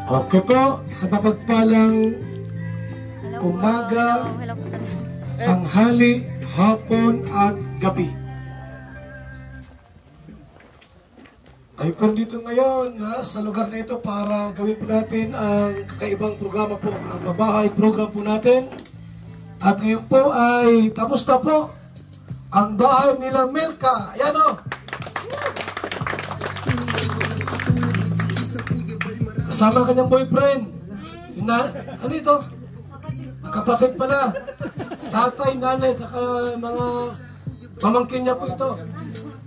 Okay po, sa mapagpalang umaga, tanghali, hapon at gabi. Tayo po dito ngayon sa lugar na ito para gawin po natin ang kakaibang programa po, ang babahay program po natin. At ngayon po ay tapos na po ang bahay nila Melka. Ayan o. Kasama kanyang boyfriend. Ano ito? Kapatid pala. Tatay, nanay, saka mga pamangkin niya po ito.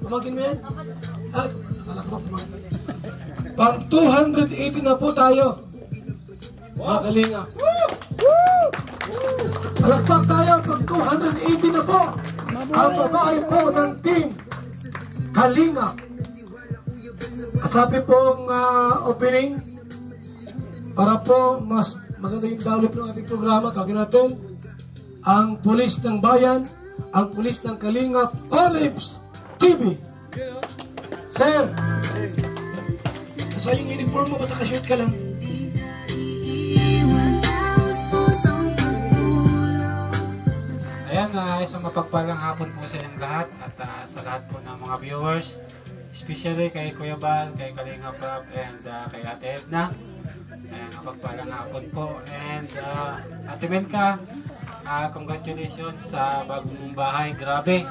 Pamangkin mo yan? Pang 280 na po tayo. Mga kalinga. Palakpak tayo pang 280 na po. Ang babae po ng team Kalinga. At sabi pong opening para po mas maganda yung download ng ating programa. Kagin natin ang Pulis ng Bayan, ang Pulis ng Kalinga, Olives TV. Sir, nasa yung uniform mo, ba't nakashoot ka lang? Ayan, isang mapagpalang hapon po sa inyong lahat at sa lahat po ng mga viewers, especially kay Kuya Bal, kay Kalinga Prab, and kay Ate Edna. Ayan, mapagpalang hapon po. And Ate Melka, congratulations sa bagong bahay. Grabe.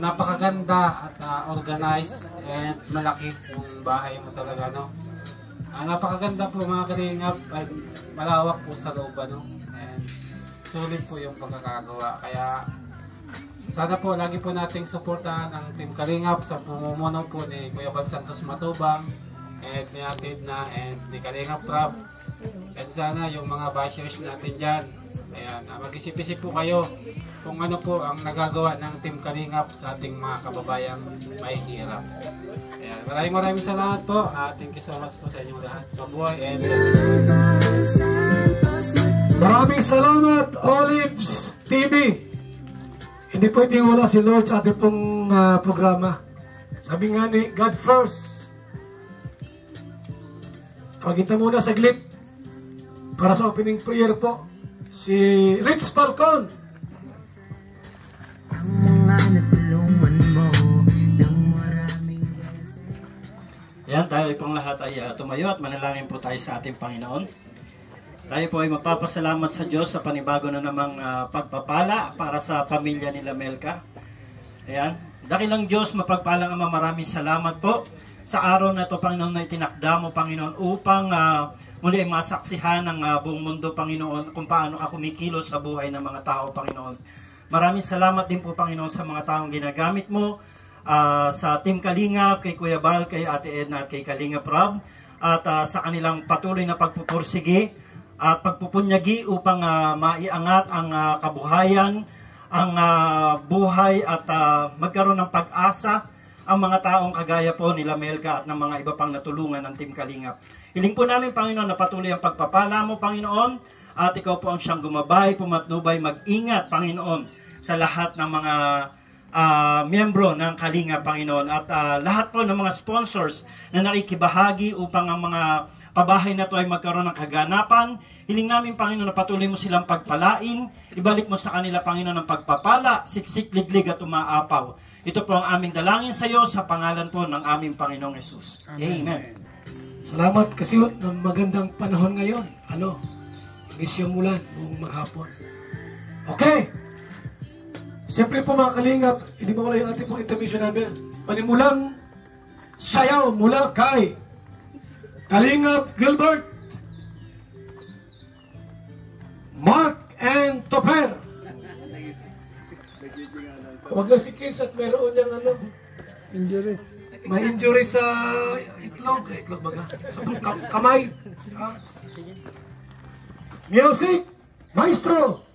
Napakaganda at organized and malaki yung bahay mo talaga, no? Napakaganda po mga Kalingap, malawak po sa loob, no? And sulit po yung pagkakagawa. Kaya sana po lagi po nating suportahan ang Team Kalingap sa pumumuno po ni Kuya Bal Santos Matubang and ni Ate Edna and ni Kalingap Prab. And sana yung mga bashers natin dyan, ayan, mag-isip-isip po kayo kung ano po ang nagagawa ng Team Kalingap sa ating mga kababayang may hirap. Ayan, maraming salamat po. Thank you so much po sa inyong lahat. Mabuhay and maraming salamat, Olives TV. Hindi pwedeng wala si Lord sa ating pong programa. Sabi nga ni God first. Pagkita muna sa glip para sa opening prayer po si Rich Falcon. Yan, tayo pong lahat ay tumayo at manalangin po tayo sa ating Panginoon. Tayo po ay magpapasalamat sa Diyos sa panibago na namang pagpapala para sa pamilya nila Melka. Ayan, dakilang Diyos, mapagpalang Ama, maraming salamat po sa araw na ito, Panginoon, na itinakda mo, Panginoon, upang muli ay masaksihan ng buong mundo, Panginoon, kung paano ka kumikilos sa buhay ng mga tao, Panginoon. Maraming salamat din po, Panginoon, sa mga taong ginagamit mo, sa Team Kalingap, kay Kuya Bal, kay Ate Edna, at kay Kalinga Prab, at sa kanilang patuloy na pagpupursige at pagpupunyagi upang maiangat ang kabuhayan, ang buhay at magkaroon ng pag-asa ang mga taong kagaya po nila Melka at ng mga iba pang natulungan ng Team Kalingap. Hiling po namin, Panginoon, na patuloy ang pagpapala mo, Panginoon, at ikaw po ang siyang gumabay, pumatnubay, mag-ingat, Panginoon, sa lahat ng mga miyembro ng Kalinga, Panginoon, at lahat po ng mga sponsors na nakikibahagi upang ang mga pabahay na ito ay magkaroon ng kaganapan. Hiling namin, Panginoon, na patuloy mo silang pagpalain, ibalik mo sa kanila, Panginoon, ang pagpapala, siksik, liglig at umaapaw. Ito po ang aming dalangin sa iyo sa pangalan po ng aming Panginoong Hesus. Amen. Salamat kasi ng magandang panahon ngayon. Misyong mulan buong maghapon. Okay. Siyempre po mga Kalingap, hindi mo wala yung ating pong intermission number. Panimulang sayaw mula kay Kalingap Gilbert, Mark and Topper. Huwag na si Kids at meron niyang injury. May injury sa itlog. Itlog baga? Sa kamay. Music, maestro.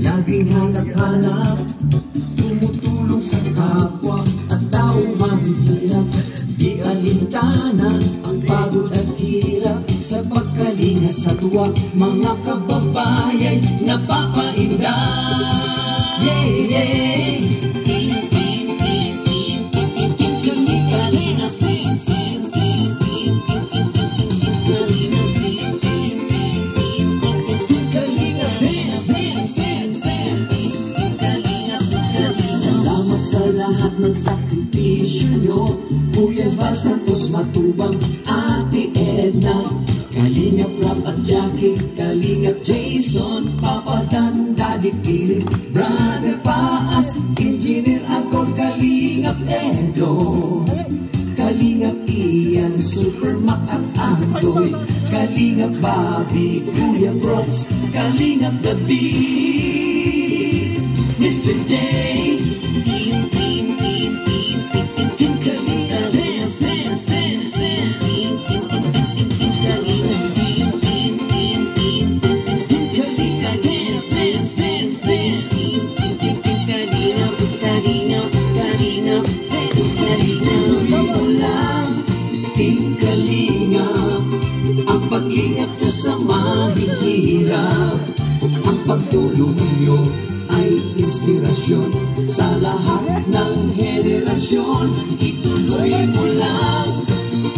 Laging hanap-hanap, tumutulong sa kapwa at tao mahihirap. Di alintana, ang pagod at hirap sa pagkalinga sa tuwa, mga kababayan napapainda. Yeah, yeah. Sa lahat ng sakripisyo nyo, Kuya Val Santos Matubang, Ate Edna, Kalingap Rap at Jackie, Kalingap Jason, Papa Dan, Daddy Philip, Brother Paas, Engineer Agol, Kalingap Edo, Kalingap Ian, Super Mac at Andoy, Kalingap Bobby, Kuya Brooks, Kalingap The Beat, Mr. J, pag-ingat nyo sa mahihirap, ang pagtulong nyo ay inspirasyon sa lahat ng henerasyon. Ituloy mo lang,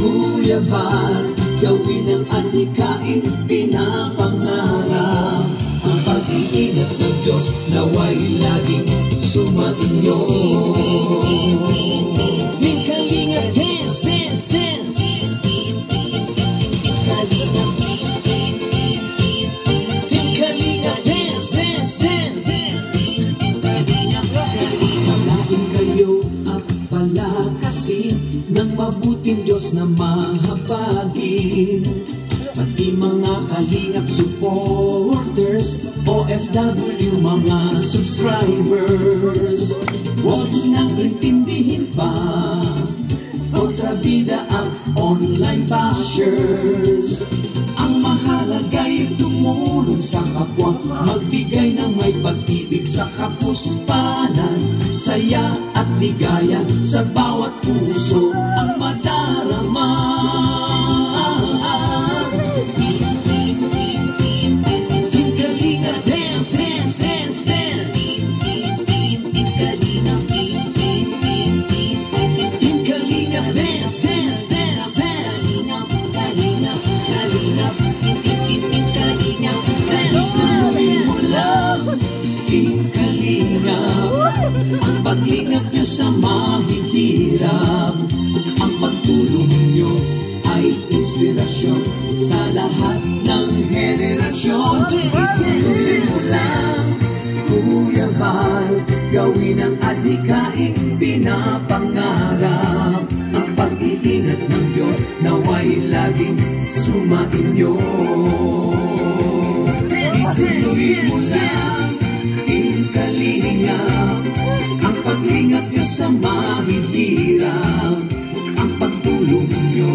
Kuya Val, gawin ang adhikain pinapangarap. Ang pag-iingat ng Diyos naway laging sumainyo. Kalinga, dance, dance, dance. Ng mabuting Diyos na mahabagin, pati mga kalingap supporters, OFW mga subscribers, huwag nang intindihin pa kontrabida at online bashers. Ang mahalaga'y tumulong sa kapwa, magbigay ng may pag-ibig sa kapuspanan, saya at ligaya sa bawat puso ang madarama. Kalinga, dance, dance, dance, dance. Kalinga, dance, dance, dance, dance. Kalinga, kalinga, kalinga, dance. Mo lang, kalinga. Ang paglingap nyo sa mahihirap, ang pagtulong nyo ay inspirasyon sa lahat ng henerasyon. Ituloy mo lang, Kuya Val, gawin ang adhikaing pinapangarap. Ang pag-iingat ng Diyos naway laging sumainyo. Ituloy mo lang, kalingap, ang pag-ingat nyo sa mahihirap, ang pagtulong nyo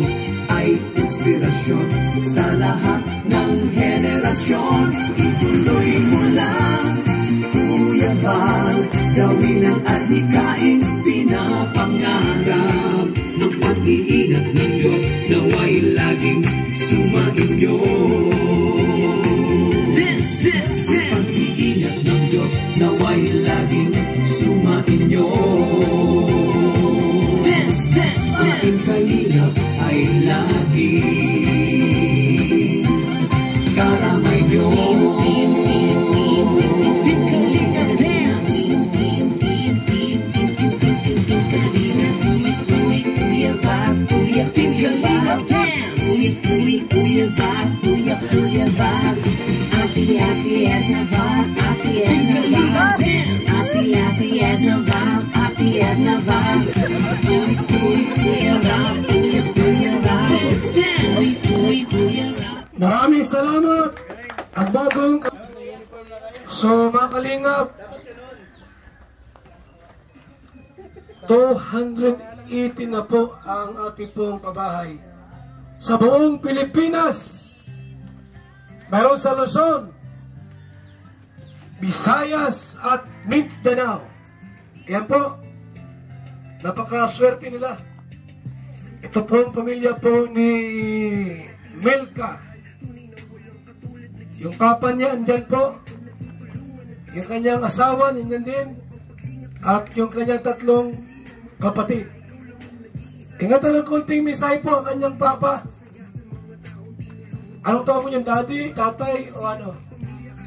ay inspirasyon sa lahat ng henerasyon. Ituloy mo lang, Kuya Val, gawin ang adhikaing pinapangarap. Ang pag-iingat ng Diyos naway laging sumainyo. Dance, dance, dance. Ang pag-iingat ng Diyos naway laging sumainyo. Dance, dance, dance. Ating kalingap ay laging karamay nyo. Team Kalingap dance. Kuya Val, Kuya Kalingap dance. Kuya Val, Kuya Val. Ate Edna Val, Ate Edna Val dance. Ate Edna Val, Ate Edna Val. Kuya Val, Kuya Val dance. Kuya Val. Maraming salamat. Ang bagong so mga kalingap, 280 na po ang ating pong kabahay sa buong Pilipinas. Meron sa Luzon, Visayas at Mindanao. Yan po, napakaswerte nila. Ito po ang pamilya po ni Melka. Yung papa niya andyan po. Yung kanyang asawa, nandyan din. At yung kanyang 3 kapatid. Ingatan ng konting mensahe po ang kanyang papa. Anong tawag mo niyan? Daddy, tatay, o ano?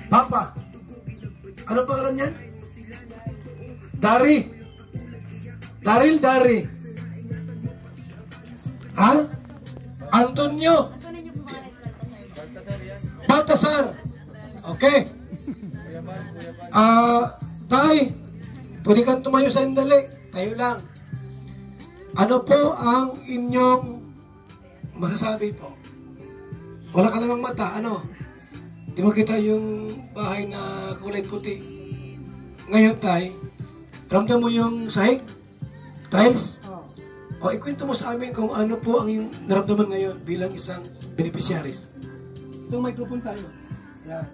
Papa. Anong pangalan niyan? Dari. Dari. Ha? Antonio. Baltasar. Okay. Tay, pwede kang tumayo sa sandali. Tayo lang. Ano po ang inyong masasabi po? Wala ka namang mata, ano? Di mo kita yung bahay na kulay puti. Ngayon, tay, ramdam mo yung sahig? Tiles? O ikwento mo sa amin kung ano po ang yung naramdaman ngayon bilang isang beneficiaries. Itong microphone tayo. Yan.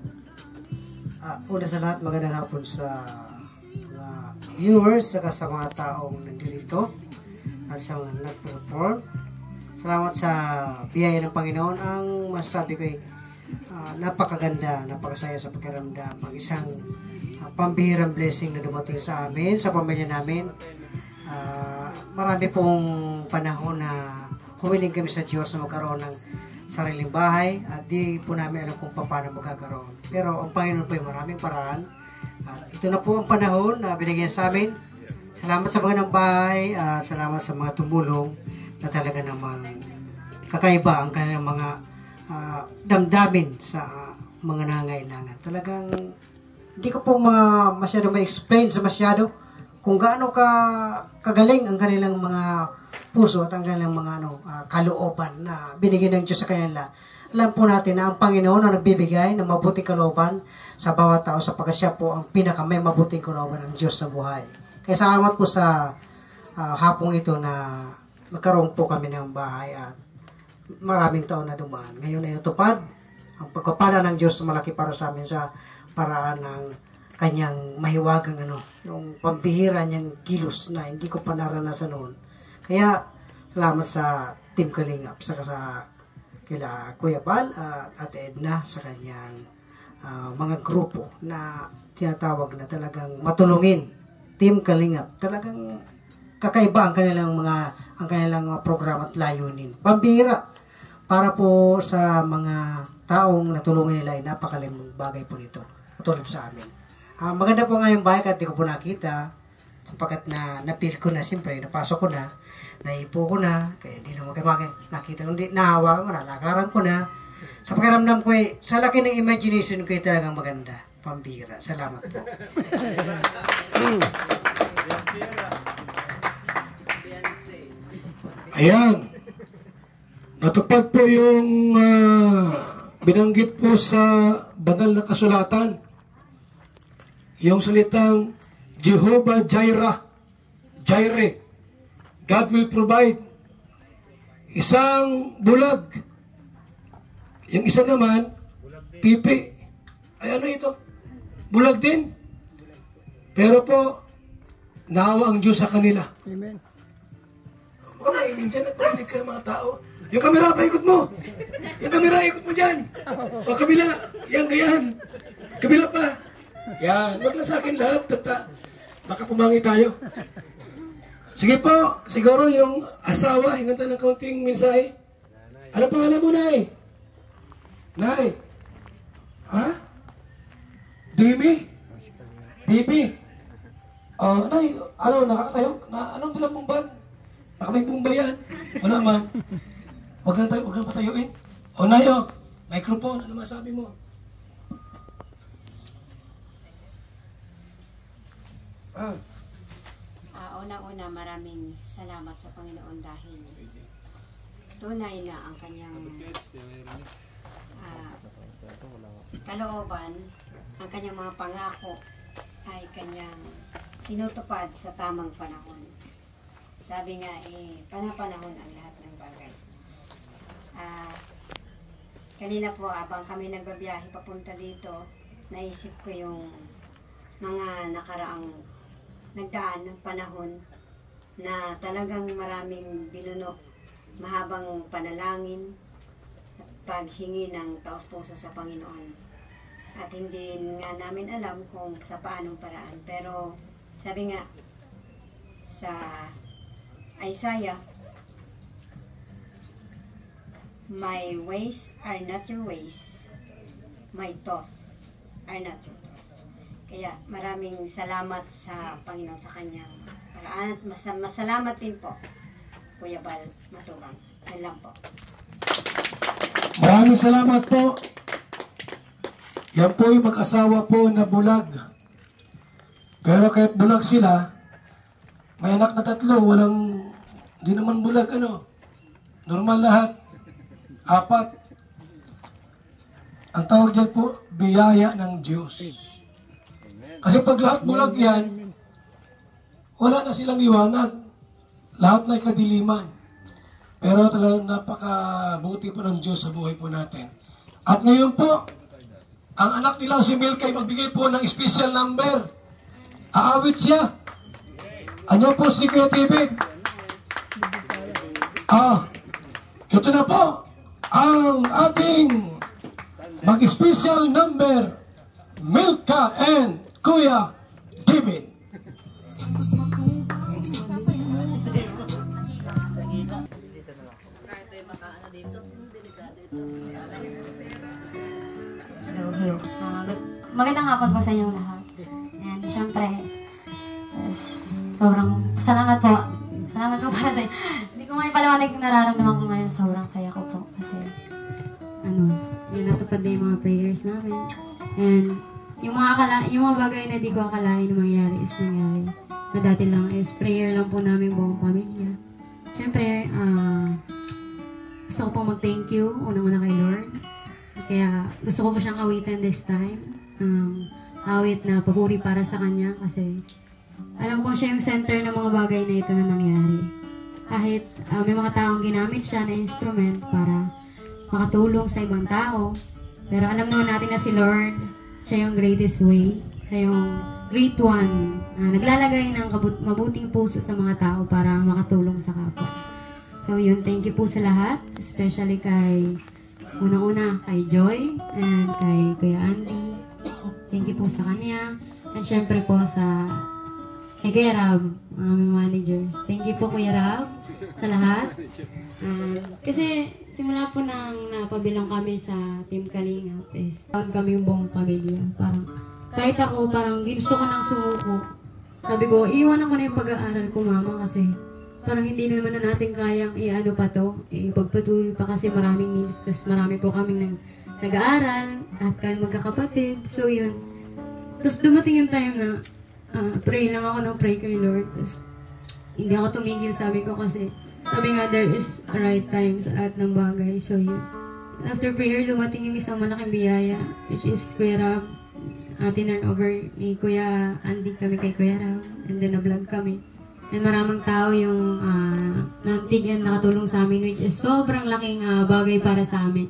Una sa lahat, magandang hapon sa mga viewers saka sa mga taong nandito at sa mga nag-perform. Salamat sa biyaya ng Panginoon. Ang masasabi ko ay napakaganda, napakasaya sa pakiramdam. Ang isang pambihirang blessing na dumating sa amin, sa pamilya namin. Marami pong panahon na humiling kami sa Diyos na magkaroon ng sariling bahay at di po namin alam kung paano magkakaroon. Pero ang Panginoon po ay maraming paraan. At ito na po ang panahon na binigyan sa amin. Salamat sa mga ng bahay, salamat sa mga tumulong na talaga namang kakaiba ang kanilang mga damdamin sa mga nangangailangan. Talagang hindi ko po masyado ma-explain sa masyado kung gaano kagaling ang kanilang mga puso at ang kanilang mga kalooban na binigyan ng Diyos sa kanila. Alam po natin na ang Panginoon ang nagbibigay ng mabuting kalooban sa bawat tao sapagkat siya po ang may mabuting kalooban ng Diyos sa buhay. Kaya salamat po sa hapong ito na magkaroon po kami ng bahay at maraming taon na dumaan. Ngayon ay natupad ang pagpapala ng Diyos malaki para sa amin sa paraan ng kanyang mahiwagang yung pambihira niyang kilos na hindi ko pa naranasan noon. Kaya salamat sa Team Kalingap saka sa kila Kuya Bal at Ate Edna sa kanyang mga grupo na tinatawag na talagang matulungin. Team Kalingap. Talagang kakaiba ang kanilang mga programa at layunin. Pambihira para po sa mga taong natulungan nila ay napakalimang bagay po nito. Katulad sa amin. Maganda po nga yung bahay at di ko po nakita sapagkat napil ko na siyempre, napasok ko na, naipo ko na, kaya di naman kayo nakita ko, nahawakan ko na, lakaran ko na. Sa pakiramdam ko sa laki ng imagination ko talagang maganda. Pambira. Salamat po. Ayan. Natupad po yung binanggit po sa banal na kasulatan. Yung salitang Jehovah Jireh, God will provide. Isang bulag. Yung isa naman, pipi. Ay ano ito? Bulag din. Pero po, naawa ang Diyos sa kanila. Amen. Huwag ka maingin dyan, nagparinig kayo mga tao. Yung kamera, paikot mo. Yung kamera, ikot mo dyan. O kabila, yan, ganyan. Kabila pa. Yan, wag na sa akin lahat. Baka pumangi tayo. Sige po, siguro yung asawa, hingan tayo ng kaunting mensahe. Ano pangalan mo, Nay? Nay? Ha? Dimi? Bibi? Nay, ano, nakakatayo? Anong dalang mong bag? Baka may bomba yan. Wala man. Huwag na patayuin. Nay, microphone, ano masabi mo? Una-una, maraming salamat sa Panginoon dahil tunay na ang kanyang kalooban, ang kanyang mga pangako ay kanyang tinutupad sa tamang panahon. Sabi nga, panapanahon ang lahat ng bagay. Kanina po, abang kami nagbabiyahe papunta dito, naisip ko yung mga nakaraang nagdaan ng panahon na talagang maraming binuno mahabang panalangin at paghingi ng taos-puso sa Panginoon. At hindi nga namin alam kung sa paanong paraan. Pero sabi nga sa Isaiah, "My ways are not your ways, my thoughts are not your thoughts." Kaya maraming salamat sa Panginoon sa kanyang paraan. At masalamat din po, Kuya Bal Matubang. Yan lang po. Maraming salamat po. Yan po yung mag-asawa po na bulag. Pero kahit bulag sila, may anak na 3, di naman bulag, normal lahat. 4. Ang tawag dyan po, biyaya ng Diyos. Kasi pag lahat bulag yan, wala na silang liwanag. Lahat na kadiliman. Pero talagang napakabuti po ng Diyos sa buhay po natin. At ngayon po, ang anak nilang si Milkay magbigay po ng special number. Aawit siya. Ano po si Kuya David? Ito na po ang ating mag-special number, Milka and Kuya David. Magandang hapon po sa inyong lahat. And syempre, sobrang salamat po. Salamat po para sa inyo. Hindi ko nga ipaliwanag yung nararamdaman ko ngayon. Sobrang saya ko po. Kasi, yun natupad na yung mga prayers namin. And yung mga bagay na di ko akalain na mangyari is nangyari. Na dati lang is prayer lang po namin buong pamilya. Syempre, gusto ko pong mag-thank you unang-una kay Lord. Kaya gusto ko po siyang awitin this time. Awit na papuri para sa kanya kasi alam ko siya yung center ng mga bagay na ito na nangyari. Kahit may mga taong ginamit siya na instrument para makatulong sa ibang tao. Pero alam naman natin na si Lord, siya yung greatest way. Siya yung great one. Naglalagay ng mabuting puso sa mga tao para makatulong sa kapwa. So yun, thank you po sa lahat. Especially kay, unang-una kay Joy and kay Kuya Andy. Thank you po sa kanya. And syempre po kay Kuya Rab, aming manager. Thank you po Kuya Rab sa lahat. Kasi simula po nang napabilang kami sa Team Kalingap is taon kami yung buong pamilya. Parang kahit ako, parang gusto ko nang sumuko. Sabi ko, iwanan ko na yung pag-aaral ko mama kasi parang hindi naman na natin kayang i-ano pa to. Ipagpatuloy pa kasi maraming needs. Tapos marami po kaming nag-aaral at kami magkakapatid. So yun. Tapos dumating yung time na pray lang ako ng pray kay Lord. Tapos hindi ako tumigil sabi ko kasi sabi nga there is a right time sa lahat ng bagay. So yun. And after prayer, dumating yung isang malaking biyaya which is Kuya Rab. Tinurn over ni Kuya Andy kami kay Kuya Rab. And then na-vlog kami. And maraming tao yung nantigyan nakatulong sa amin which is sobrang laking bagay para sa amin.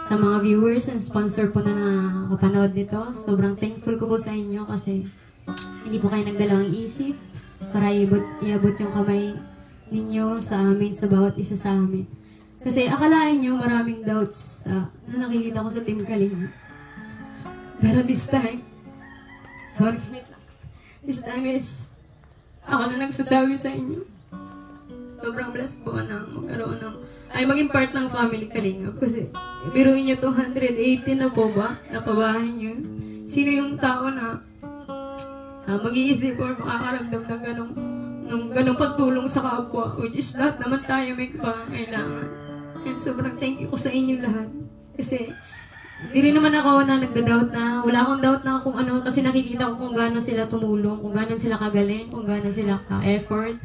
Sa mga viewers and sponsor po na nakapanood nito, sobrang thankful ko po sa inyo kasi hindi po kayo nagdalawang isip para iabot yung kamay ninyo sa amin, sa bawat isa sa amin. Kasi akalain nyo maraming doubts na nakikita ko sa Team Kalinga. Pero this time is ako na nagsasabi sa inyo. Sobrang blessed po na magkaroon maging part ng family Kalingap. Kasi, biruin nyo 218 na po ba? Napabahay nyo. Sino yung tao na mag-iisip or makakaramdam ng ganong pagtulong sa kapwa? Which is lahat naman tayo may pangangailangan. And sobrang thank you ko sa inyo lahat. Kasi, hindi rin naman ako na nagda-doubt na, wala akong doubt na kung ano, kasi nakikita ko kung gaano sila tumulong, kung gaano sila kagaling, kung gaano sila ka-effort.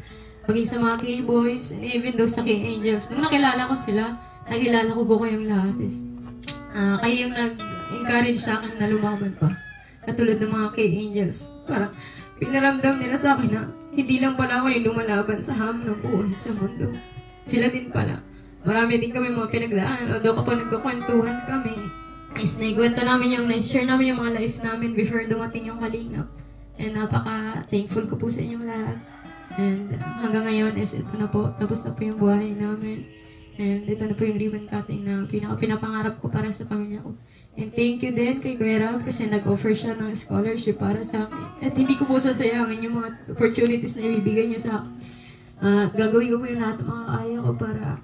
Maging sa mga K-boys, and even those sa K-angels. Nung nakilala ko sila, nakilala ko po kayong lahat. Kayo yung nag-encourage sa akin na lumaban pa. Katulad ng mga K-angels. Parang pinaramdam nila sa akin na hindi lang pala ako yung lumalaban sa hamon ng buhay sa mundo. Sila din pala. Marami din kami mga pinagdaan. Although kapag nagkukwentuhan kami, is naigwento namin na-share namin yung mga life namin before dumating yung Kalingap. And napaka-thankful ko po sa inyong lahat. And hanggang ngayon is ito na po, tapos na po yung buhay namin. And ito na po yung ribbon cutting na pinapangarap ko para sa pamilya ko. And thank you din kay Kuya Rab kasi nag-offer siya ng scholarship para sa akin. At hindi ko po sasayangin yung mga opportunities na ibibigay niya sa akin. Gagawin ko po yung lahat ng mga kaya ko para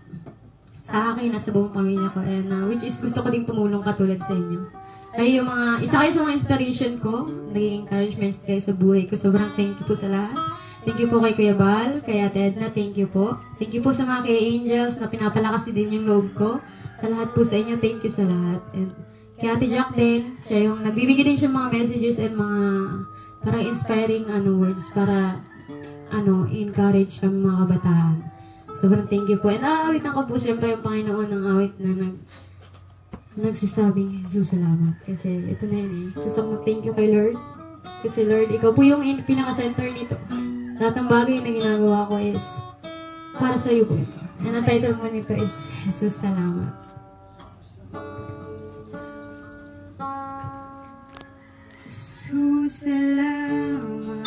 sa akin at sa buong pamilya ko. And which is gusto ko din tumulong katulad sa inyo. Kayo yung isa kayo sa mga inspiration ko, naging encouragement kayo sa buhay ko. Sobrang thank you po sa lahat. Thank you po kay Kuya Bal, kay Ate Edna, thank you po. Thank you po sa mga kay Angels na pinapalakas din yung loob ko. Sa lahat po sa inyo, thank you sa lahat. And kay Ate Jack din, siya yung nagbibigay din siya mga messages and mga parang inspiring words para encourage kami mga kabataan. Sobrang thank you po. And aawitan ko po siyempre yung Panginoon ng awit na nagsasabing, Jesus, salamat. Kasi ito na yun eh. Gusto ko mag-thank you kay Lord. Kasi Lord, ikaw po yung pinaka-center nito. Lahat ng bagay na ginagawa ko is para sa iyo po. And ang title mo nito is, Jesus, salamat. Jesus, salamat.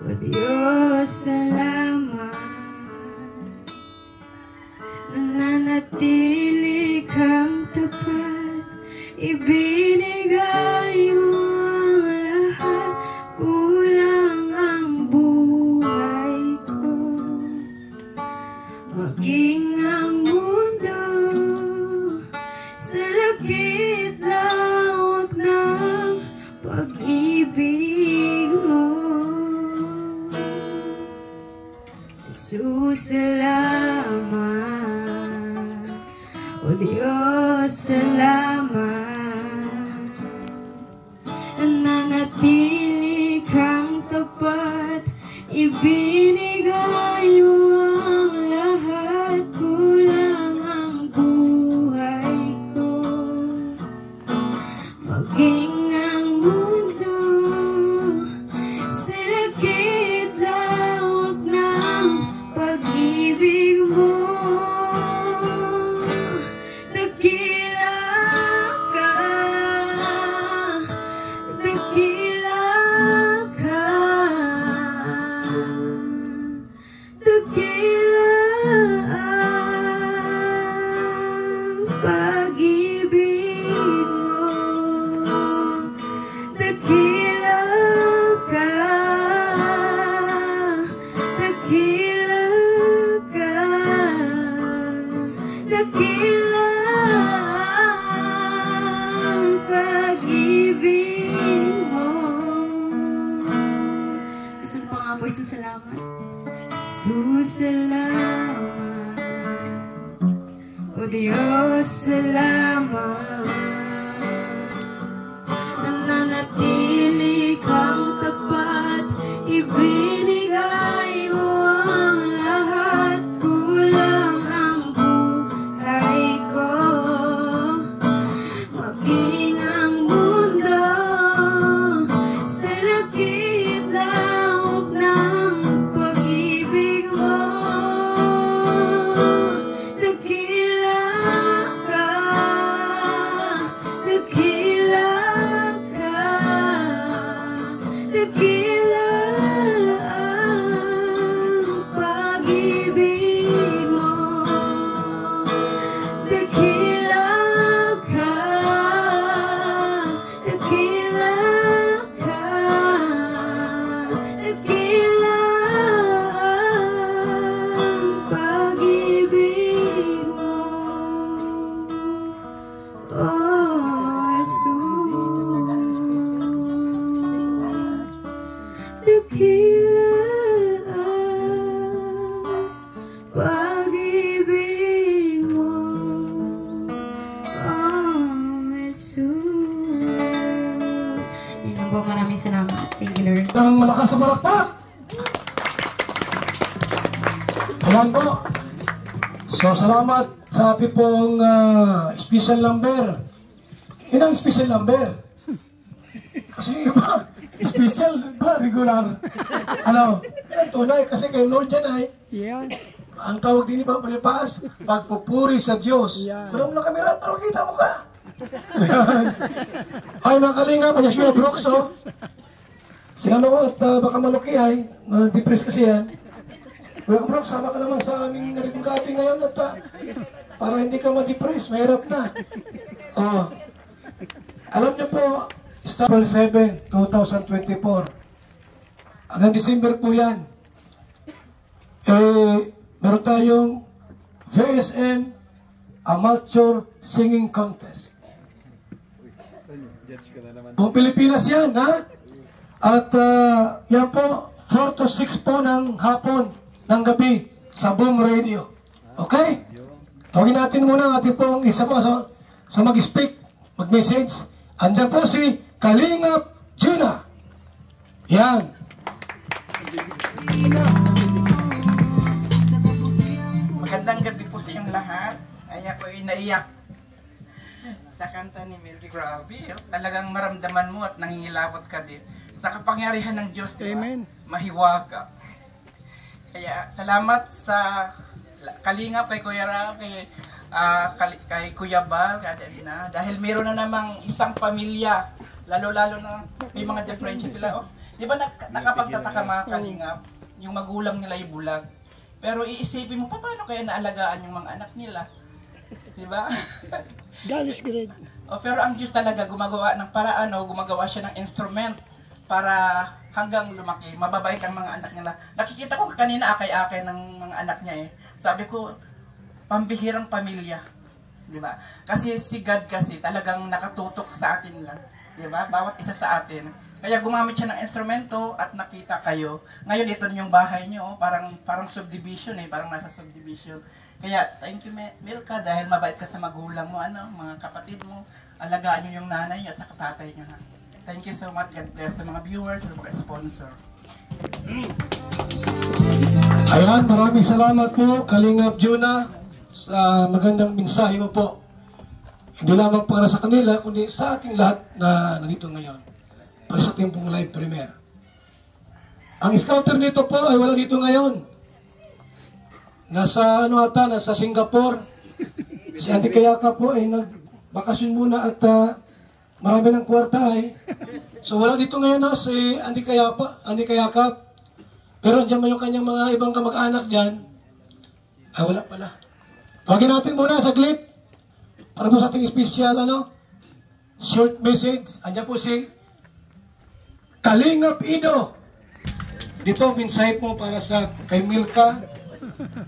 O Diyos, salamat. Nananatili kang tapat, ibinigay mo ang lahat, kulang ang buhay ko. Maging ang mundo sa lakit lawak ng pag-ibig mo. Jesus, salamat. O Diyos, salamat. Nananatili kang tapat, ibinigay mo ang lahat, kulang ang buhay ko. Maging ang mundo sa lakit lawak ng pag-ibig mo. Salamat. Jesus, salamat. O Diyos, salamat. Nananatili kang tapat, ibinigay mo ang lahat, kulang ang buhay ko. Maging ang mundo sa lakit lawak ng pag-ibig mo. Dakila ka, dakila ka, dakila ang pag-ibig mo. Dakila ka, dakila ka, dakila ang pag-ibig mo. Oh, Jesus, dakila ang pag-ibig mo. Oh, Jesus. Yan lang po, maraming salamat. Thank you, Lord. Ang malakas sa malakpak. Ayan po. So, salamat sa ating pong special number. Yun ang special number. Kasi iba, special, iba, regular. Ano, yan tunay, kasi kay Lord yan ay, ang tawag din ni Papa Lipas, pagpupuri sa Diyos. Wala mo lang kamera, pero kita mo ka. Ay, mga kalinga, panyasin yung Brooks, oh. Sinano ko at baka maluki ay, na-depress kasi yan. Kuya Bro, sama ka naman sa aming naribugati ngayon at para hindi ka ma-depress, mahirap na. Oh. Alam niyo po, April 7, 2024. Hanggang December po yan. Meron tayong VSN Amateur Singing Contest. Buong Pilipinas yan, ha? At yan po, 4 to 6 po ng hapon, ng gabi, sa Boom Radio. Okay? Tawagin natin muna ang ating pong isa po sa mag-speak, mag-message. Andiyan po si Kalingap Juna. Yan. Magandang gabi po sa inyong lahat. Ay ako ay naiyak sa kanta ni Milky. Grabe, talagang maramdaman mo at nangingilabot ka din sa kapangyarihan ng Diyos. Amen. Mahiwaga. Kaya salamat sa Kalingap, kay Kuya Rab, kay Kuya Bal, kay Adina, dahil meron na namang isang pamilya, lalo-lalo na may mga differential sila. Oh, di ba nakapagtataka mga Kalingap, yung magulang nila yung bulag. Pero iisipin mo, paano kaya naalagaan yung mga anak nila? Di ba? Galis grade. Oh, pero ang Diyos talaga gumagawa ng paraan, gumagawa siya ng instrument para hanggang lumaki. Mababait ang mga anak nila. Nakikita ko kanina akay-akay ng mga anak niya eh. Sabi ko, pambihirang pamilya. Di ba? Kasi si God kasi talagang nakatutok sa atin lang. Di ba? Bawat isa sa atin. Kaya gumamit siya ng instrumento at nakita kayo. Ngayon ito yung bahay niyo, parang subdivision eh, parang nasa subdivision. Kaya thank you Milka dahil mabait ka sa magulang mo, mga kapatid mo. Alagaan niyo yung nanay niyo at sa tatay niyo ha. Thank you so much. God bless sa mga viewers at mga sponsor. Ayan, maraming salamat po Kalingap Juna sa magandang mensahe mo po. Hindi lamang para sa kanila, kundi sa ating lahat na nandito ngayon. Para sa ating pong live premiere. Ang scouter nito po ay wala dito ngayon. Nasa nasa Singapore. Si Auntie Kayaka po ay nagbakasyon muna at marami ng kwarta eh. So wala dito ngayon si Auntie Kayaka. Pero andyan man yung kanyang mga ibang kamag-anak dyan. Ay wala pala. Tawagin natin muna saglit. Para po sa ating special short message. Andyan po si Kalingap Ido. Dito mensahe po para sa kay Milka.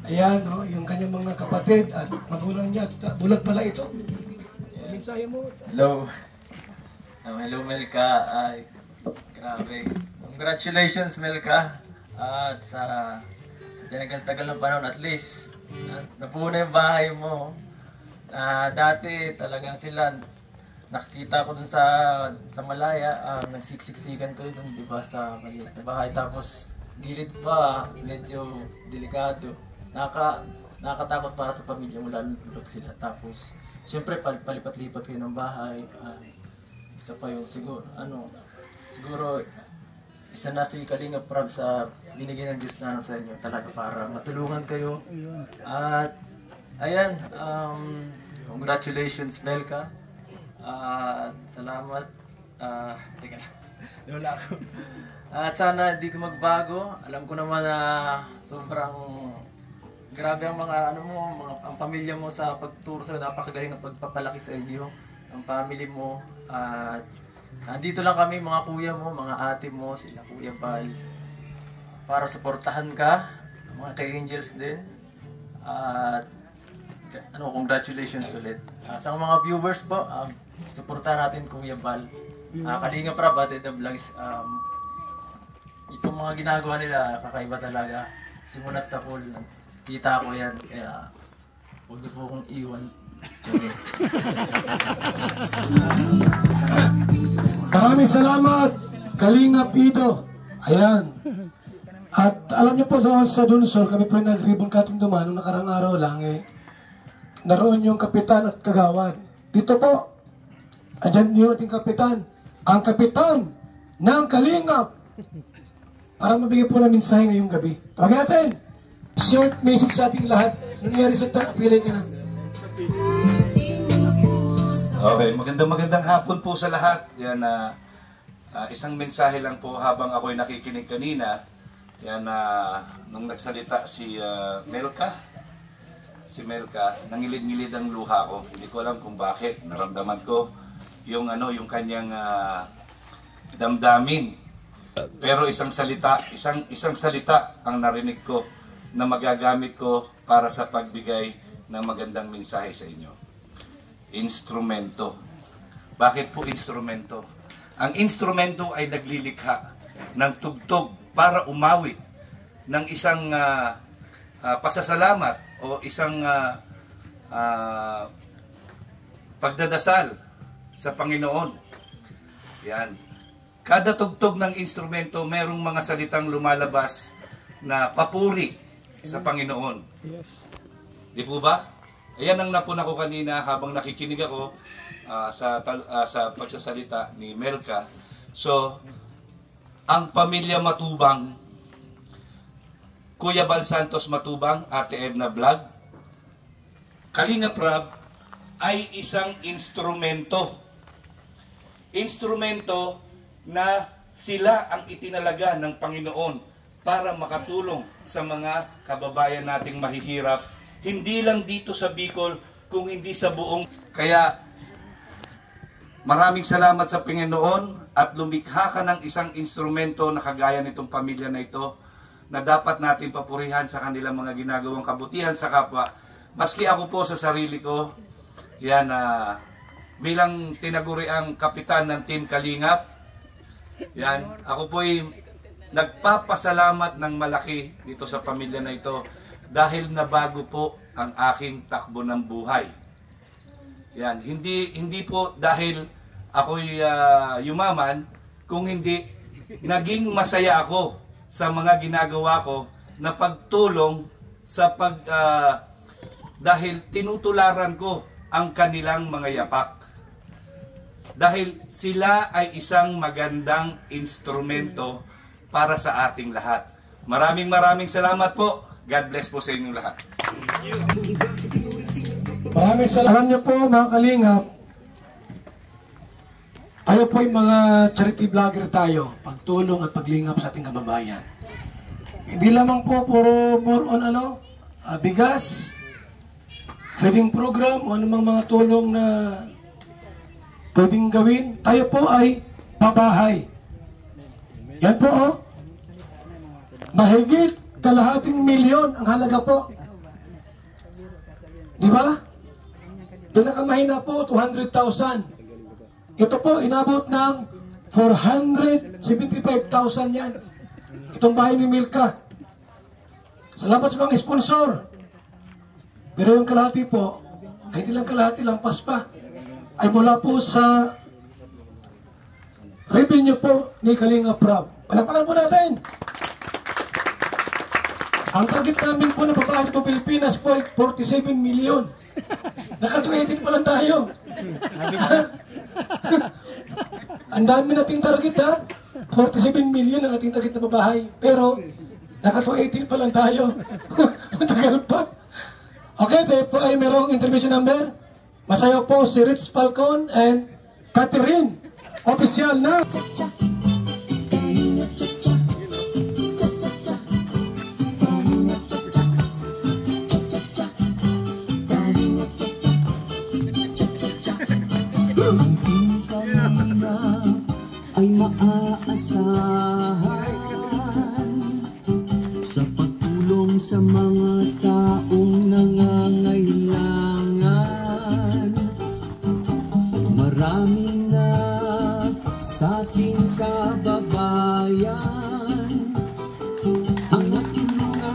Ayan, yung kanyang mga kapatid at magulang niya. Bulag pala ito. Mensahe mo. Hello. Hello Milka. Ay, grabe. Congratulations Milka. At sa tagal ng panahon at least napuno yung bahay mo. Dati talagang sila nakikita ko dun sa Malaya, nagsiksiksikan ko dun, di ba, sa bahay. Tapos gilid pa, medyo delikado. Nakakatakot para sa pamilya mo, lalo tulog sila. Tapos siyempre palipat-lipat kayo ng bahay. Isa pa yun, siguro isa na si Kalingap Prab sa binigyan ng Diyos na sa inyo talaga para matulungan kayo. At ayan, congratulations Melka. Salamat. Teka lang, wala ako. At sana hindi ko magbago. Alam ko naman na sobrang grabe ang mga ang pamilya mo sa pagturo sa napakagaling na pagpapalaki sa inyo, ang family mo. At nandito lang kami mga kuya mo, mga ate mo, sila Kuya Bal, para suportahan ka, mga ka-angels din. At congratulations ulit. Sa mga viewers po, suportahan natin Kuya Bal. Kalingap Prab at The Vlogs. Itong mga ginagawa nila, kakaiba talaga. Simulat sa pool, kita ko yan. Kaya, huwag na po akong iwan. Maraming salamat, Kalingap Ido. Ayan. At alam niyo po doon sa Dunsol, kami po nag-ribbon cutting duman noong nakarang araw lang naroon yung kapitan at kagawad. Dito po, andyan yung ating kapitan. Ang kapitan ng Kalingap. Para mabigay po ng mensahe ngayong gabi. Tawagin natin. Short message sa ating lahat. Nangyari sa pilay ka na. Okay, magandang hapon po sa lahat. Yan, isang mensahe lang po habang ako'y nakikinig kanina. Yan nung nagsalita si Melka, nangilid-ngilid ang luha ko. Hindi ko alam kung bakit. Naramdaman ko yung kanyang damdamin. Pero isang salita ang narinig ko na magagamit ko para sa pagbigay ng magandang mensahe sa inyo. Instrumento. Bakit po instrumento? Ang instrumento ay naglilikha ng tugtog para umawit ng isang pasasalamat o isang pagdadasal sa Panginoon. Yan. Kada tugtog ng instrumento, merong mga salitang lumalabas na papuri sa Panginoon. Yes. Di po ba? Ayan ang napuna ko kanina habang nakikinig ako sa pagsasalita ni Melka. So, ang pamilya Matubang, Kuya Bal Santos Matubang, Ate Edna Vlog, Kalinga Prab ay isang instrumento. Instrumento na sila ang itinalaga ng Panginoon para makatulong sa mga kababayan nating mahihirap. Hindi lang dito sa Bicol, kung hindi sa buong. Kaya maraming salamat sa Panginoon at lumikha ka ng isang instrumento na kagaya nitong pamilya na ito na dapat natin papurihan sa kanilang mga ginagawang kabutihan sa kapwa. Maski ako po sa sarili ko, yan bilang tinaguriang kapitan ng Team Kalingap, yan, ako po'y nagpapasalamat ng malaki dito sa pamilya na ito dahil nabago po ang aking takbo ng buhay. Yan, hindi po dahil ako'y yumaman, kung hindi naging masaya ako sa mga ginagawa ko na pagtulong sa dahil tinutularan ko ang kanilang mga yapak. Dahil sila ay isang magandang instrumento para sa ating lahat. Maraming salamat po. God bless po sa inyong lahat. Maraming salamat. Alam niyo po mga Kalingap, tayo po yung mga charity vlogger tayo, pagtulong at paglingap sa ating kababayan. Hindi lamang po puro more on bigas, feeding program o anumang mga tulong na pwedeng gawin. Tayo po ay pabahay. Yan po mahigit kalahating milyon ang halaga po. Di ba? Pinakamahina po 200,000. Ito po, inabot ng 475,000 yan. Itong bahay ni Milka. Salamat sa mga sponsor. Pero yung kalahati po, ay hindi lang kalahati, lampas pa. Ay mula po sa revenue po ni Kalinga Prab. Palakpakan po natin. Ang target namin po na papahay sa Pilipinas po ay 47 million. Naka-20 pa lang tayo. Ang dami nating target 47 million ang ating target na babahay. Pero naka-18 pa lang tayo. Matagal pa. Okay, tayo po ay merong intervention number. Masayaw po si Ritz Falcon and Catherine. Official na. Ay maaasahan sa pagtulong sa mga taong nangangailangan. Marami na sa ating kababayan ang natulungan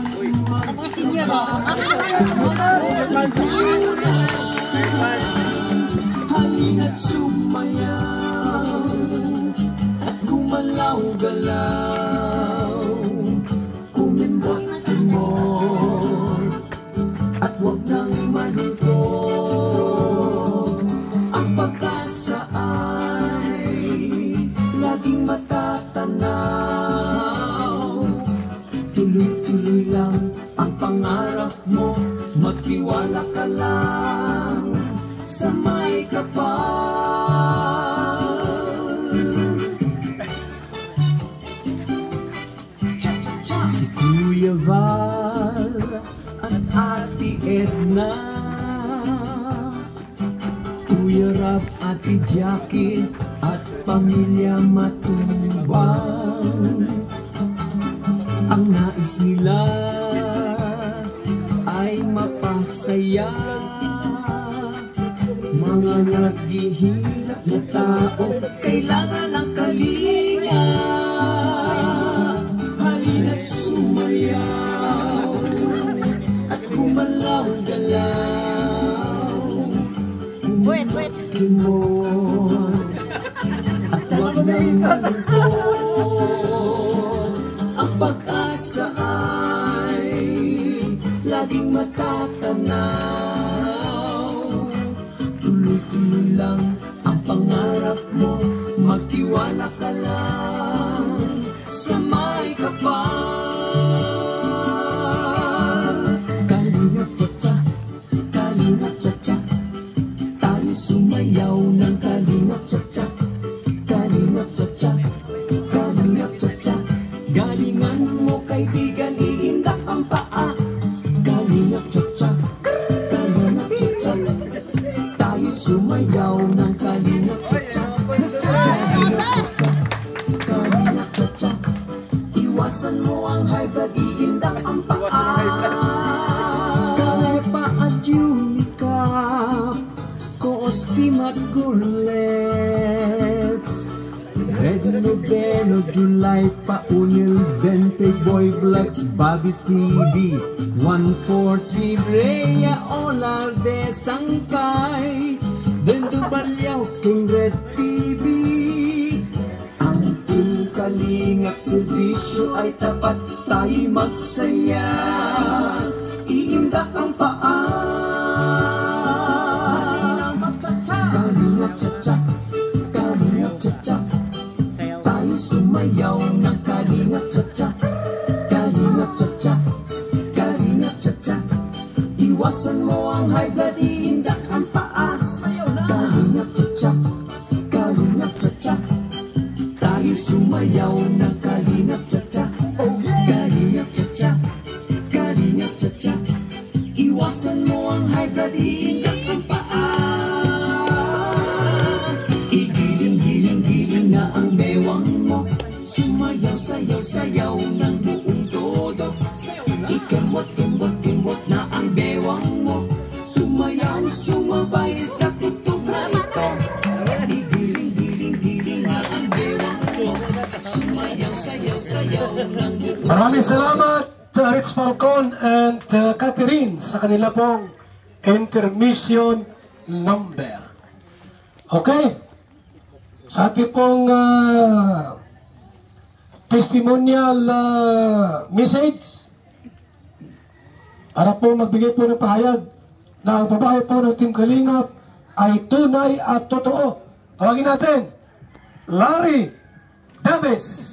halina't sumayaw at gumalaw-galaw, kumembot-embot at huwag nang malungkot. Ang pag-asa ay laging matatanaw. Tuloy-tuloy lang ang pangarap mo, magtiwala ka lang sa may kapal. Kuya Val at Ate Edna, Kuya Rap, Ate Jackie at Pamilya Matubang. Ang nais nila ay mapasaya mga naghihirap na tao, kailangan ng kalinga. Halina't sumayaw at gumalaw-galaw. Wait. At wag nang malungkot. Ang pag-asa ay laging matatanaw. Tuloy-tuloy lang ang pangarap mo, magtiwala ka lang sa may kapal. Kalingap cha-cha, kalingap cha-cha, tayo sumayaw ng kalingap cha-cha, kalingap cha-cha, kalingap cha-cha. Galingan mo kaibigan, iindak ang paa. Kalingap cha-cha, kalingap cha-cha, tayo sumayaw ng kalingap cha-cha, kalingap cha-cha. Iwasan mo ang high blood, iindak ang paa. Kalepa at Unicap, Coostim at Gurlets, Red Noveno, July, Paunil, Bente, Boy Vlogs, Bobby TV, 143, Rhea, Olarde, Sangkay, Dendo Balyaw, King Red TV. Ang Team Kalingap serbisyo ay tapat, tayo magsaya, iindak ang paa. Kalingap cha-cha, kalingap cha-cha, tayo sumayaw ng kalingap cha-cha, kalingap cha-cha, kalingap cha-cha. Iwasan mo ang high blood, iindak ang paa. Kalingap cha-cha, kalingap cha-cha, tayo sumayaw ng kalingap cha-cha, kalingap cha-cha, kalingap cha-cha. Iwasan mo ang high blood, iindak ang paa. Igiling-giling-giling na ang bewang mo, sumayaw, sayaw, sayaw ng buong todo. Ikemot-kemot-kemot na ang bewang mo, sumayaw, sumabay sa tugtog na ito. Igiling-giling-giling na ang bewang mo, sumayaw, sayaw, sayaw ng buong todo. Maraming salamat Rich Falcon and Catherine sa kanila pong intermission number. Okay? Sa ating pong testimonial message, para po magbigay po ng pahayag na ang babae po ng Team Kalingap ay tunay at totoo. Tawagin natin, Larry Davis.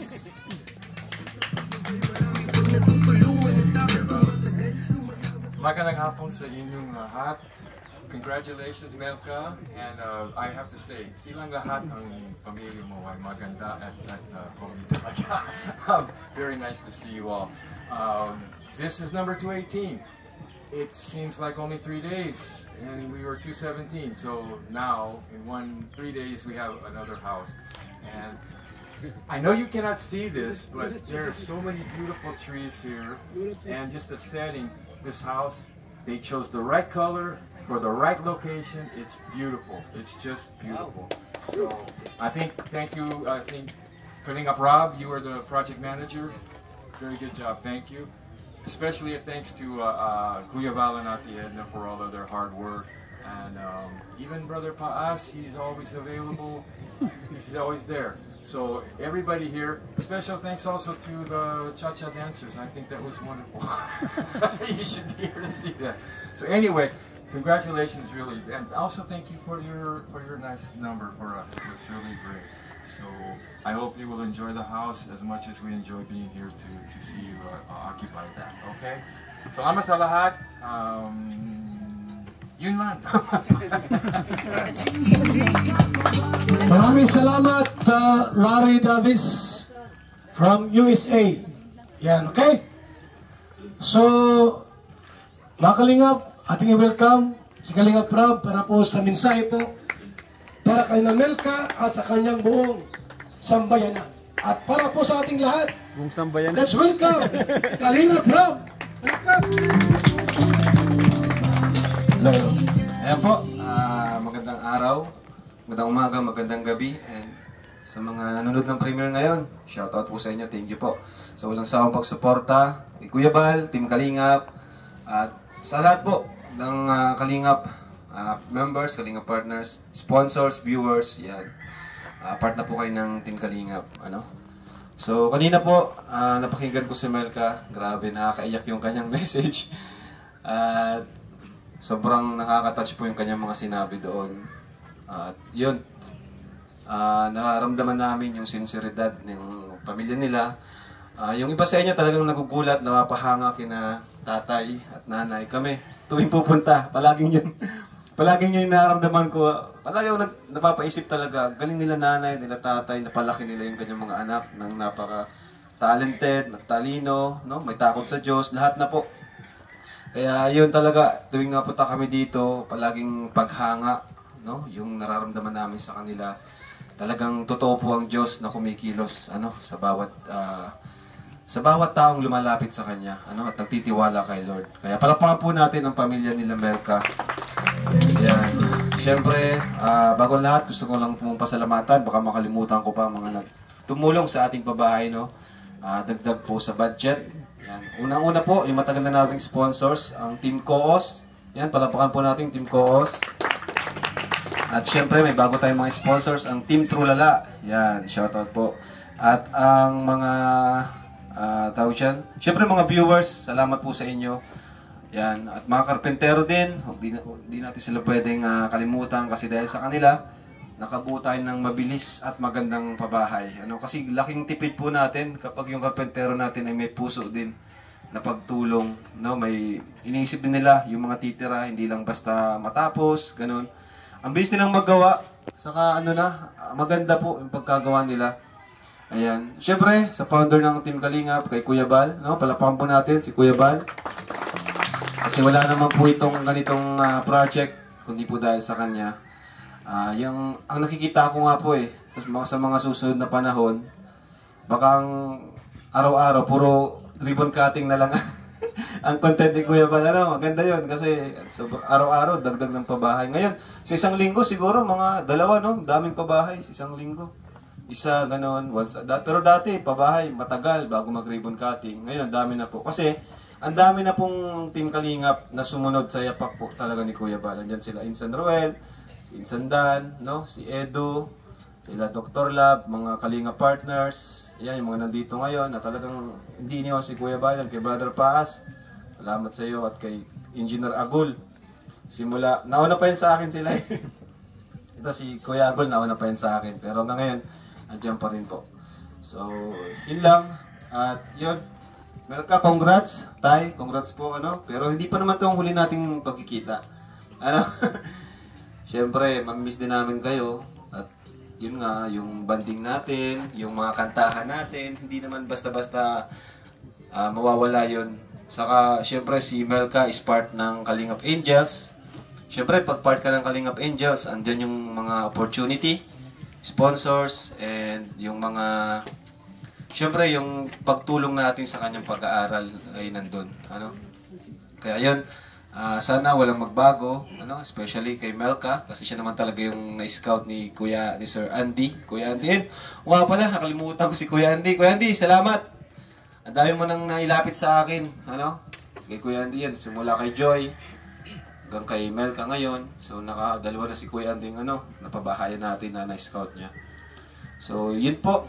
Magandang hapon sa inyong lahat. Congratulations, Melka. And I have to say, silang lahat ng pamilya mo ay maganda at pogi talaga. Very nice to see you all. This is number 218. It seems like only 3 days, and we were 217. So now, in 3 days, we have another house. And I know you cannot see this, but there are so many beautiful trees here, and just the setting. This house, they chose the right color for the right location. It's beautiful. It's just beautiful. So I think, thank you. I think Kalingap Rob, you are the project manager. Very good job. Thank you. Especially a thanks to Kuya Val and Ate Edna for all of their hard work. And even Brother Paas, he's always available. He's always there. So everybody here, special thanks also to the cha-cha dancers. I think that was wonderful. You should be here to see that. So anyway, congratulations, really, and also thank you for your nice number for us. It was really great. So I hope you will enjoy the house as much as we enjoy being here to see you occupy that. Okay? Salamat sa lahat. Yun lang. Maraming salamat, Larry Davis from USA. Yan, okay? So, mga Kalingap, ating i-welcome si Kalingap Rob para po sa mensahe po para kay Melka at sa kanyang buong sambayanan. At para po sa ating lahat, let's welcome Kalingap Rob. Hello. Ayan po, magandang araw, magandang umaga, magandang gabi, and sa mga nanonood ng premiere ngayon, shoutout po sa inyo, thank you po. Sa walang sawang pagsuporta, kay Kuya Bal, Team Kalingap, at sa lahat po ng Kalingap members, Kalingap partners, sponsors, viewers, yan. Part na po kayo ng Team Kalingap. So, kanina po, napakinggan ko si Melka, grabe, nakakaiyak yung kanyang message. At sobrang nakaka-touch po yung kanyang mga sinabi doon. At yun, nararamdaman namin yung sinseridad ng pamilya nila. Yung iba sa inyo talagang nagugulat, napapahanga kina tatay at nanay. Kami, tuwing pupunta, palaging yun yung nararamdaman ko. Palagi ako napapaisip talaga, galing nila nanay, nila tatay, napalaki nila yung kanyang mga anak ng napaka-talented, talino, no? May takot sa Diyos, lahat na po. Kaya yun talaga, tuwing napunta kami dito, palaging paghanga, no? Yung nararamdaman namin sa kanila. Talagang totoo po ang Diyos na kumikilos sa bawat taong lumalapit sa Kanya, at nagtitiwala kay Lord. Kaya palakpakan po natin ang pamilya nila Melka. Ayan. Siyempre, bago lahat, gusto ko lang pong pasalamatan, baka makalimutan ko pa mga tumulong sa ating pabahay, no? Dagdag po sa budget. Yan. Unang-una po, yung matagal na nating sponsors, ang Team Koos. Yan, palakpakan po natin Team Koos. At syempre, may bago tayong mga sponsors, ang Team Trulala. Yan, shoutout po. At ang mga tawag dyan, syempre mga viewers, salamat po sa inyo. Yan, at mga karpentero din, hindi natin sila pwedeng kalimutan kasi dahil sa kanila, nakabuo tayo ng mabilis at magandang pabahay. Kasi laking tipid po natin kapag yung karpentero natin ay may puso din na pagtulong. May iniisip din nila yung mga titira, hindi lang basta matapos, ganun. Ang bilis nilang magawa, saka maganda po yung pagkagawa nila. Ayan. Siyempre, sa founder ng Team Kalingap, kay Kuya Bal, palakpakan po natin si Kuya Bal. Kasi wala naman po itong ganitong project, kundi po dahil sa kanya. Ang nakikita ko nga po sa mga susunod na panahon, baka araw-araw, puro ribbon cutting na lang ang content ni Kuya Bal. Maganda yun kasi araw-araw dagdag ng pabahay. Ngayon, sa isang linggo siguro mga dalawa, daming pabahay sa isang linggo. Isa, gano'n. Pero dati, pabahay, matagal bago mag-ribbon cutting. Ngayon, dami na po. Kasi, ang dami na pong Team Kalingap na sumunod sa yapak po talaga ni Kuya Bal. Andyan sila Insan Ruel, si Insan Dan, si Edu, sila Dr. Lab, mga Kalingap partners. Yan, yung mga nandito ngayon na talagang hindi iniwan si Kuya Bal. Kay Brother Paas, salamat sa iyo, at kay Engineer Agul. Simula, nauna pa yun sa akin sila. Ito si Kuya Agul, nauna pa yun sa akin. Pero hanggang ngayon, andyan pa rin po. So, yun lang. At yun, Melka, congrats. Tay, congrats po. Pero hindi pa naman ito ang huli nating pagkikita. Siyempre, mamimiss din namin kayo. At yun nga, yung banding natin, yung mga kantahan natin, hindi naman basta-basta mawawala yun. Saka, siyempre, si Melka is part ng Kalingap Angels. Siyempre, pag part ka ng Kalingap Angels, andyan yung mga opportunity, sponsors, and yung mga, siyempre, yung pagtulong natin sa kanyang pag-aaral ay nandun. Kaya yun, sana walang magbago, especially kay Melka, kasi siya naman talaga yung na-scout ni Sir Andy. Kuya Andy, nga pala, nakalimutan ko si Kuya Andy. Kuya Andy, salamat! Ang dami mo nang nailapit sa akin, kay Kuya Andy yan, simula kay Joy, hanggang kay Melka ngayon. So, nakadalawa na si Kuya Andy yung napabahayan natin na na-scout niya. So, yun po.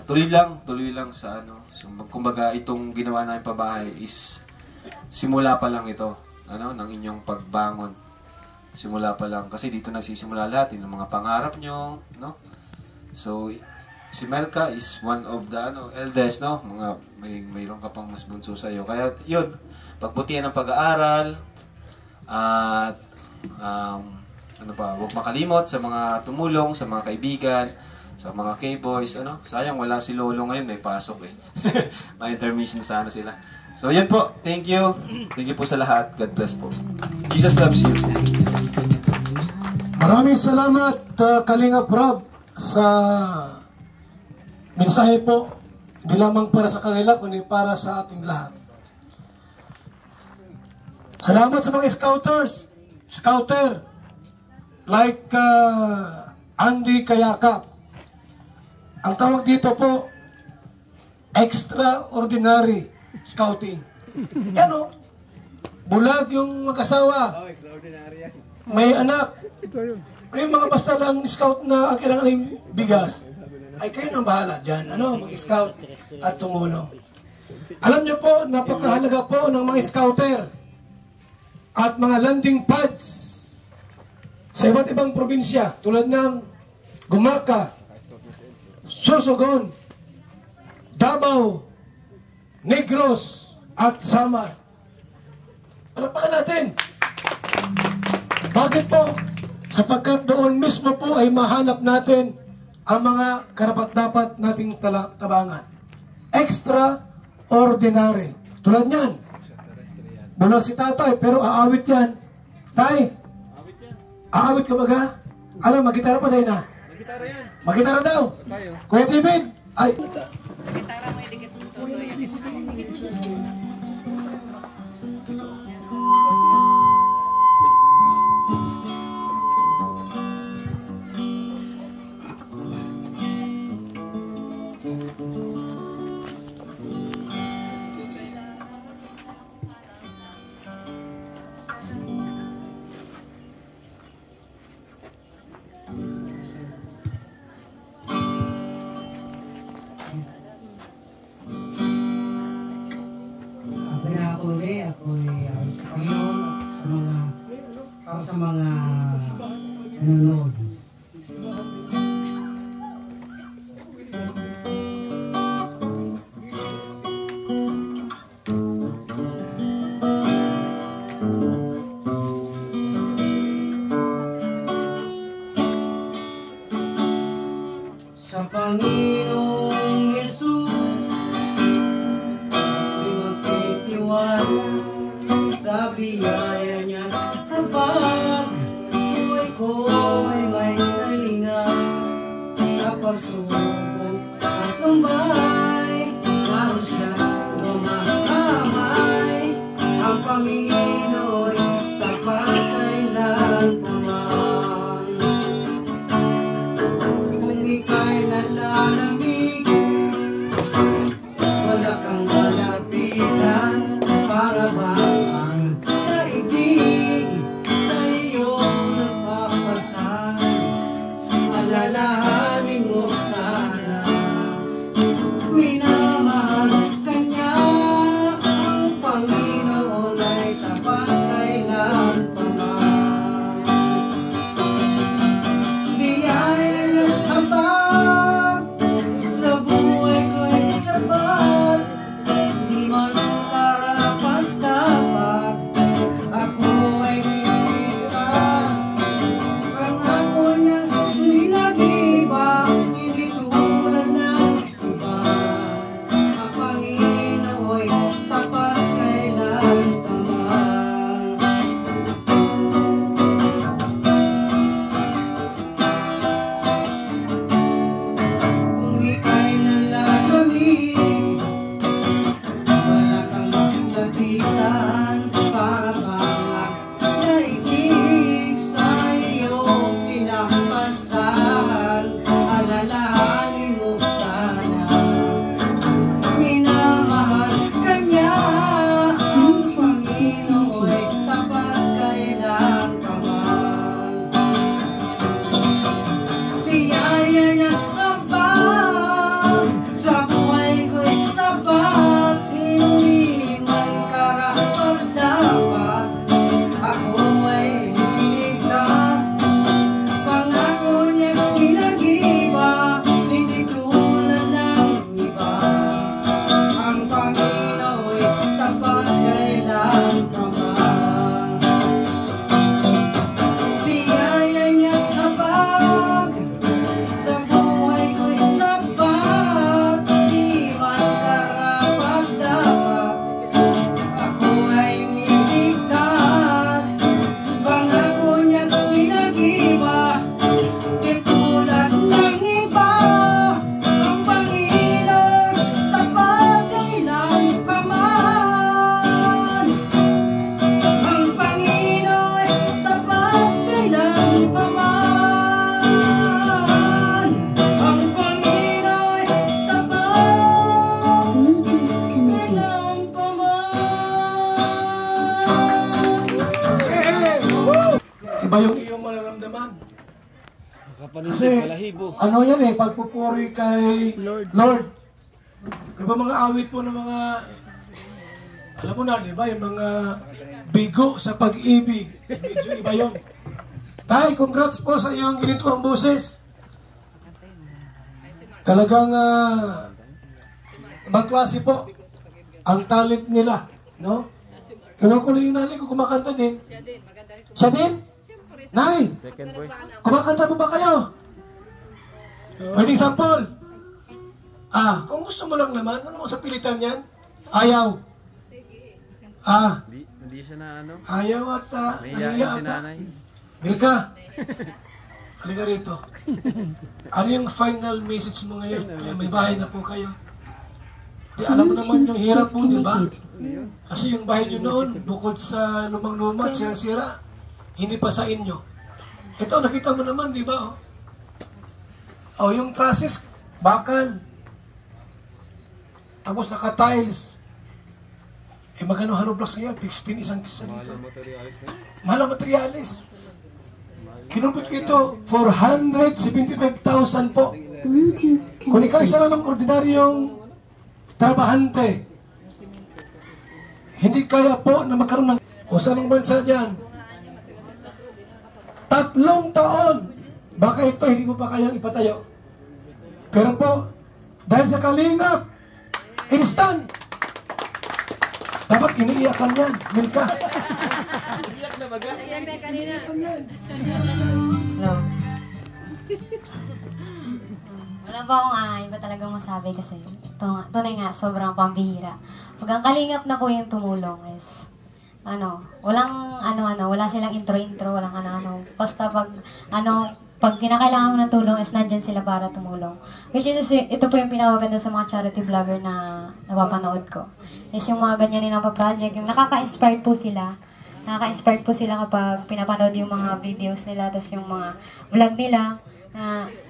Tuloy lang sa So, kumbaga, itong ginawa namin pabahay is simula pa lang ito, ng inyong pagbangon. Simula pa lang. Kasi dito nagsisimula lahat, yung mga pangarap nyo, So, si Melka is one of the eldest, mayroon ka pang mas bunso sa iyo. Kaya, yun, pagbutihan ng pag-aaral, at huwag makalimot sa mga tumulong, sa mga kaibigan, Sa mga K-boys, ano? Sayang wala si Lolo ngayon, may pasok eh. May intermission sana sila. So yan po, thank you. Thank you po sa lahat. God bless po. Jesus loves you. Maraming salamat, Kalingap Rob, sa mensahe po. Hindi lamang para sa kanila, kundi para sa ating lahat. Salamat sa mga scouter, like Andy Kayakap. Ang tawag dito po, extraordinary scouting. Yan o, bulag yung mag-asawa. May anak. May mga basta lang scout na ang kailangan ng bigas. Ay kayo nang bahala dyan. Mag-scout at tumulong. Alam niyo po, napakahalaga po ng mga scouter at mga landing pads sa iba't ibang probinsya tulad ng Gumaka, Sorsogon, Davao, Negros at Samar. Palapakan natin. Bakit po? Sapagkat doon mismo po ay mahanap natin ang mga karapat-dapat nating tabangan. Extraordinary. Tulad niyan. Bulag si tatay, pero aawit yan. Tay, aawit ka baga? Magitara pa tayo na? Magitara yan. Magitara daw? Kuya David, ay. Magitara mo yung dikit ng todo yan. Sa mga nanonood. Sa Panginoong Yesus ay magtitiwala sa biyaya niya. Kapag buhay ko ay may kalinga sa pagsubok at kumbay, lalo siya lumakamay. Ang Panginoon tapat kailanman. Kung ika'y nalalamig, wala kang malapitan para bang alalahanin mo sana Kasi ano yan eh, pagpupuri kay Lord. Diba mga awit po ng mga, alam mo na, diba, yung mga bigo sa pag-ibig. Medyo iba yun. Tay, congrats po sa iyong ginito ang boses. Talagang ibang klase po ang talent nila, no? Kaya ko na yung nanay ko kumakanta din. Siya din? Nay, kumakanta mo ba kayo? Pwede sample. Kung gusto mo lang naman, ano mo sa pilitan yan? Ayaw. Hindi siya na ano? Ayaw at nahiya si nanay. Milka, halika rito. Ano yung final message mo ngayon? Kaya may bahay na po kayo. Di alam mo naman yung hirap po, di ba? Kasi yung bahay nyo noon, bukod sa lumang-luma at sira-sira, hindi pa sa inyo. Ito, nakita mo naman, di ba? Yung trusses, bakal. Tapos naka-tiles. Magano hollow blocks ngayon? 15 isang kisa dito. Mahal ang materialis. Kinumpit ko ito, 475,000 po. Kung ikaw isa namang ordinaryong trabahante, hindi kaya po na magkaroon ng... O sa anong bansa dyan? 3 taon. Baka ito hindi mo pa kayang ipatayo. Pero po, dahil sa kalingap, instant! Dapat iniiyakan yan, Milka. Iyak na baga? Iyak na kanina. Hello. Wala ba akong iba talagang masabi kasi tunay nga, sobrang pambihira. Pag ang kalingap na po yung tumulong is, walang wala silang intro, walang basta pag kinakailangan mo ng tulong is nandyan sila para tumulong. Which is, ito po yung pinakaganda sa mga charity vlogger na napapanood ko. Is yung mga ganyan nilang pa-project, yung nakaka-inspired po sila. Nakaka-inspired po sila kapag pinapanood yung mga videos nila, tapos yung mga vlog nila.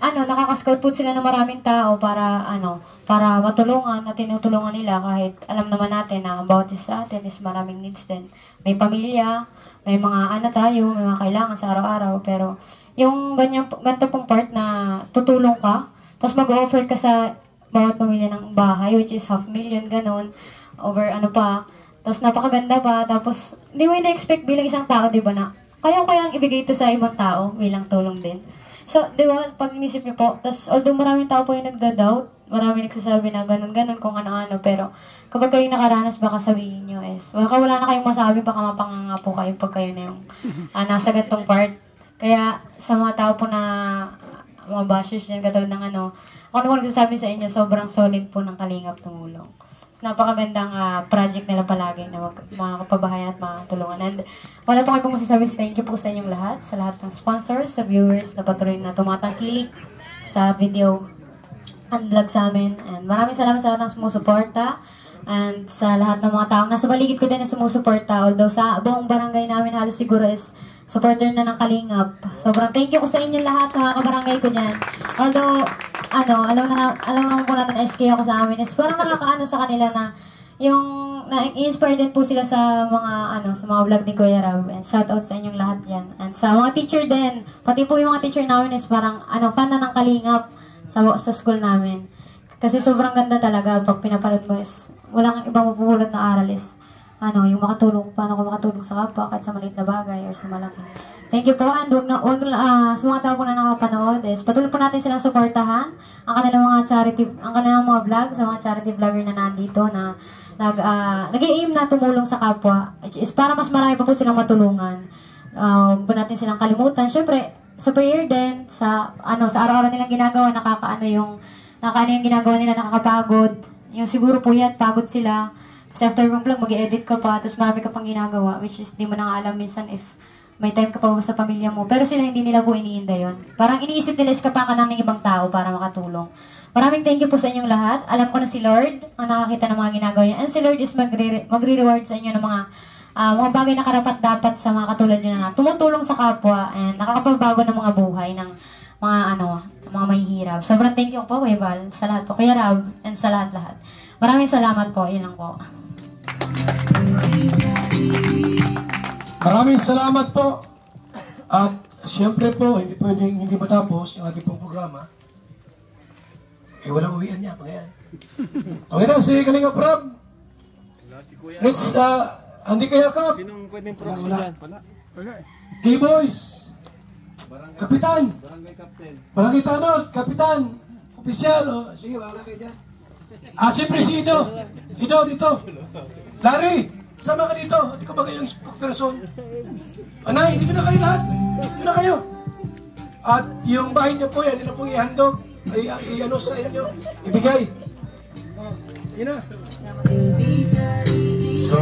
Nakaka-scout po sila ng maraming tao para matulungan na tinutulungan nila kahit alam naman natin na ang bawat isa sa atin is maraming needs din. May pamilya, may mga tayo, may mga kailangan sa araw-araw, pero yung ganito pong part na tutulong ka, tapos mag-offer ka sa bawat pamilya ng bahay, which is 500,000, ganun, over tapos napakaganda pa, tapos hindi mo na-expect bilang isang tao, di ba, na kaya ibigay ito sa ibang tao bilang tulong din. So, di ba, pag inisip niyo po, tapos although maraming tao po yung nagda-doubt, maraming nagsasabi na ganun-ganun kung ano-ano, pero kapag kayo nakaranas, baka sabihin nyo baka wala na kayong masabi, baka mapanganga po kayo pag kayo na yung nasa gantong part. Kaya sa mga tao po na mga bashers dyan, katulad ng ako naman nagsasabi sa inyo, sobrang solid po ng Kalingap tumulong. Napakagandang project nila palagi na mga kapabahayan at mga tulungan. And wala po kayo pong masasabi, thank you po sa inyong lahat, sa lahat ng sponsors, sa viewers na patuloy na tumatangkilik sa video and vlog sa amin. And maraming salamat sa lahat ng sumusuporta and sa lahat ng mga taong nasa baligid ko din na sumusuporta. Although sa buong barangay namin halos siguro is supporter na ng Kalingap. Sobrang thank you ko sa inyo lahat, sa mga kabarangay ko dyan. Although, alam naman po natin SK ako sa amin, is parang nakakaano sa kanila na yung na-inspire din po sila sa mga sa mga vlog ni Kuya Rab. And shoutout sa inyong lahat dyan. And sa mga teacher din, pati po yung mga teacher namin is parang fan na ng Kalingap sa school namin. Kasi sobrang ganda talaga pag pinapanood mo is walang ibang mapupulot na aral is yung makatulong, paano ko makatulong sa kapwa kahit sa maliit na bagay or sa malaki. Thank you po, and sa mga tao po na nakapanood is patuloy po natin silang suportahan ang kanilang mga vlog, sa mga charity vlogger na nandito na nag-i-aim na tumulong sa kapwa, which is para mas marami pa po silang matulungan. Huwag po natin silang kalimutan. Siyempre, sa prayer din, sa araw-araw nilang ginagawa, yung ginagawa nila, nakakapagod. Yung siguro po yan, pagod sila. Kasi after yung vlog, mag-i-edit ka pa, tapos marami ka pang ginagawa, which is di mo na nga alam minsan if may time ka pa ba sa pamilya mo. Pero sila hindi nila po iniinda yun. Parang iniisip nila is kapakan ng ibang tao para makatulong. Maraming thank you po sa inyong lahat. Alam ko na si Lord ang nakakita ng mga ginagawa niya. And si Lord is magre-reward sa inyo ng mga bagay na karapat-dapat sa mga katulad nyo na tumutulong sa kapwa and nakakapabago ng mga buhay ng mga mahihirap. Sobrang thank you po, Kuya Val, sa lahat po. Kuya Rab, and sa lahat-lahat. Maraming salamat po. Yun lang po. Maraming salamat po. At Siyempre po, hindi pwedeng hindi matapos ang ating pong programa. Eh, walang uwian niya, pangayan. Pangayan, si Kalinga Prab. Let's, Andy Kayakap. Sinong pwedeng proxy dyan? Wala. K-Boys. Kapitan. Barangay Captain. Barangay Tanod, Kapitan. Opisyal. Oh, sige, wala kayo dyan. Siyempre si Ido. Ido, dito. Larry, sama ka dito. Hindi ko ba kayong spokesperson? Anay, dito na kayo lahat. Dito na kayo. At yung bahay niyo po yan, yun na pong ihandog. I-ano sa inyo. Ibigay. Yun na. So,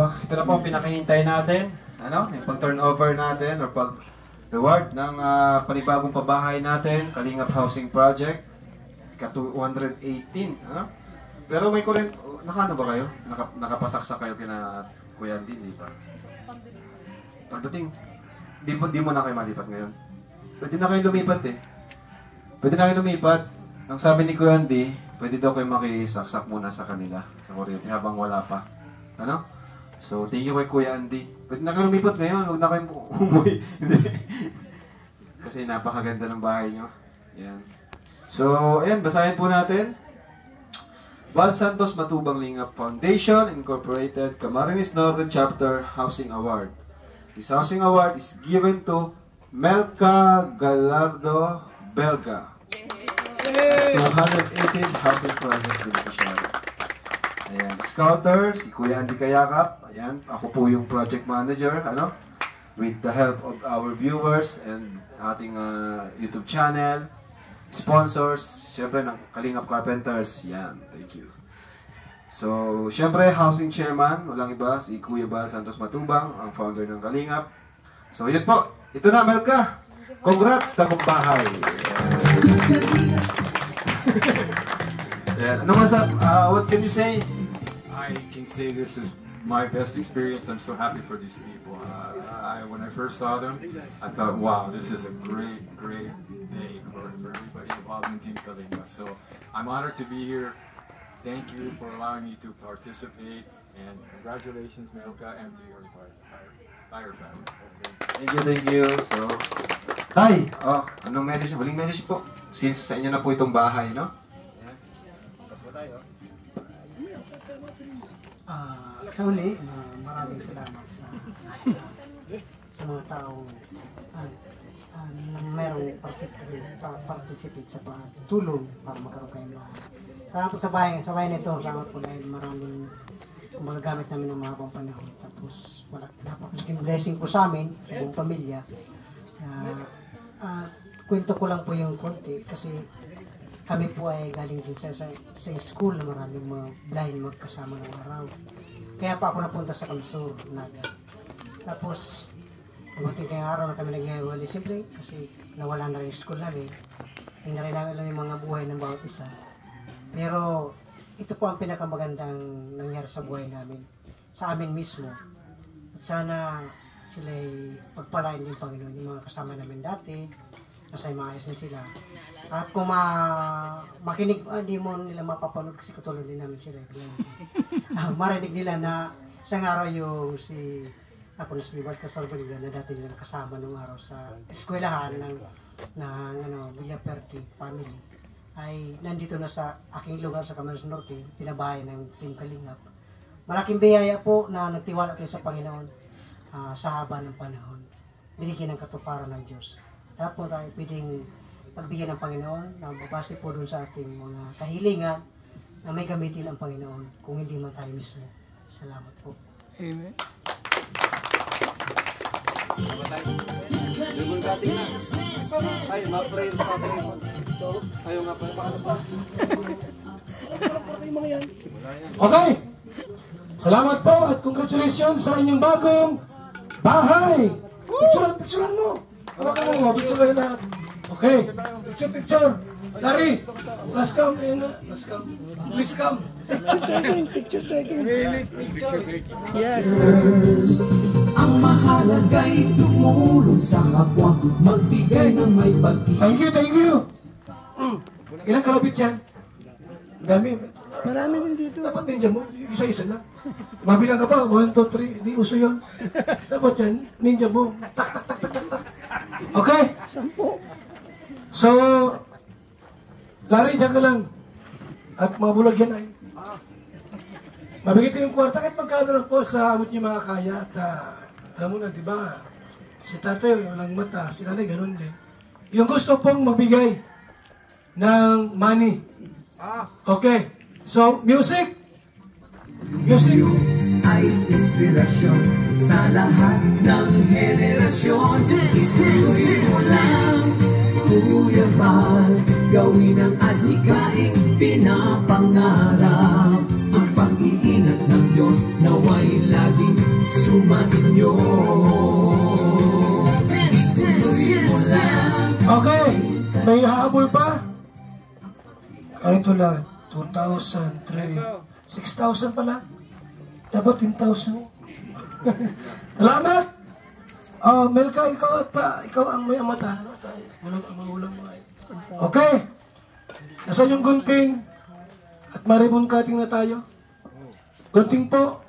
ito na po ang pinakahintay natin. Ano? Yung pag-turnover natin or pag-reward ng panibagong pabahay natin, Kalingap Housing Project. Ka-218. Ano? Pero may kurent, nakaano ba kayo? Nakapasaksak kayo kina Kuya Andy, di ba? Pagdating, di mo na kayo malipat ngayon. Pwede na kayo lumipat eh. Pwede na kayo lumipat. Ang sabi ni Kuya Andy, pwede daw kayo makisaksak muna sa kanila, sa kuryente, habang wala pa. Ano? So, thank you kay Kuya Andy. Pwede na kayo lumipat ngayon, huwag na kayo umuwi. Kasi napakaganda ng bahay nyo. Yan. So, ayan, basahin po natin. Val Santos Matubang Lingap Foundation Incorporated, Camarines Norte Chapter Housing Award. This housing award is given to Melka Galardo Belga. 218 housing project beneficiary. Ayan, Scouter, si Kuya Andy Kayakap. Ayan, ako po yung project manager, ano? With the help of our viewers and ating YouTube channel, sponsors, syempre ng Kalingap Carpenters. Yan, thank you. So, syempre, housing chairman, walang iba, si Kuya Val Santos Matubang, ang founder ng Kalingap. So, yun po. Ito na, Melka. Congrats, takong bahay. Yeah. What can you say? I can say this is my best experience. I'm so happy for these people. When I first saw them, I thought, wow, this is a great day for everybody involved in Team Kalingap. So I'm honored to be here. Thank you for allowing me to participate, and congratulations, Melka, and to your fire family. Okay. Thank you. So, Tay, anong message? Huling message po. Since sa inyo na po itong bahay, no? Sa uli, maraming salamat sa mga taong merong participate sa tulong para magkaroon kayo ng bahay. Salamat po sa bahay nito. Salamat po dahil maraming magagamit namin ng mga panahon. Tapos, napakalaking blessing po sa amin, sa buong pamilya. Kwento ko lang po yung konti kasi kami po ay galing din sa school na maraming mga blind magkasama ng araw. Kaya pa ako napunta sa Kamsur, Naga. Tapos, dumating kayong araw na kami nag-iwali. Siyempre, kasi nawala na rin yung school namin. Hindi na rin namin lang yung mga buhay ng bawat isa. Pero, ito po ang pinakamagandang nangyari sa buhay namin. Sa amin mismo. At sana sila'y pagpalain din Panginoon yung mga kasama namin dati. Nasa maayos din sila. At kung makinig, hindi mo nila mapapanood kasi katulad din namin sila. Marinig nila na isang araw yung si Val Castorbalida na dati nila nakasama nung araw sa eskwelahan ng Villaperti family ay nandito na sa aking lugar sa Camarines Norte, pinabahay ng Team Kalingap. Malaking biyaya po na nagtiwala kayo sa Panginoon sa haba ng panahon. Binigyan ng katuparan ng Diyos. Lahat po tayo pwedeng pagbigyan ng Panginoon na babase po dun sa ating mga kahilingan na may gamitin ang Panginoon kung hindi man tayo mismo. Salamat po. Amen. Ay, ma-pray sa akin. Ayaw nga pa. Paano pa? Okay. Salamat po at congratulations sa inyong bagong bahay. Picturean mo. Hawakan mo, picture kayo lahat. Okay. Picture. Larry, last come. Please come. Picture taking. Yes. Ang mahalaga'y tumulong sa kapwa, magbigay ng may pag-ibig. Thank you. Ilang kalapit yan? Dami. Marami din dito. Dapat ninja mo, isa-isa lang. Mabilang ka pa, 1, 2, 3, di uso yun. Dapat yan, ninja mo, tak. Okay? 10. So, Larry, dyan ka lang. At mabulag yan ay. Mabigitin yung kwarta kahit magkano lang po sa abot niyo mga kaya. At alam mo na, di ba? Si tatay, walang mata. Si nanay, ganun din. Yung gusto pong magbigay ng money. Okay. So, music. Music. Ay inspirasyon sa lahat ng henerasyon. Tuloy mo lang, Kuya Val, gawin ang adhikaing pinapangarap. Ang pag-iingat ng Diyos naway laging sumainyo. Tuloy mo lang. Okay. May habol pa? Ganito lang. 2,000, 6,000 pa lang. Dapat 10,000. Salamat! Melka, ikaw ang may amata. Ulang mo ay. Okay. Nasaan yung gunting? At maribon cutting na tayo. Gunting po.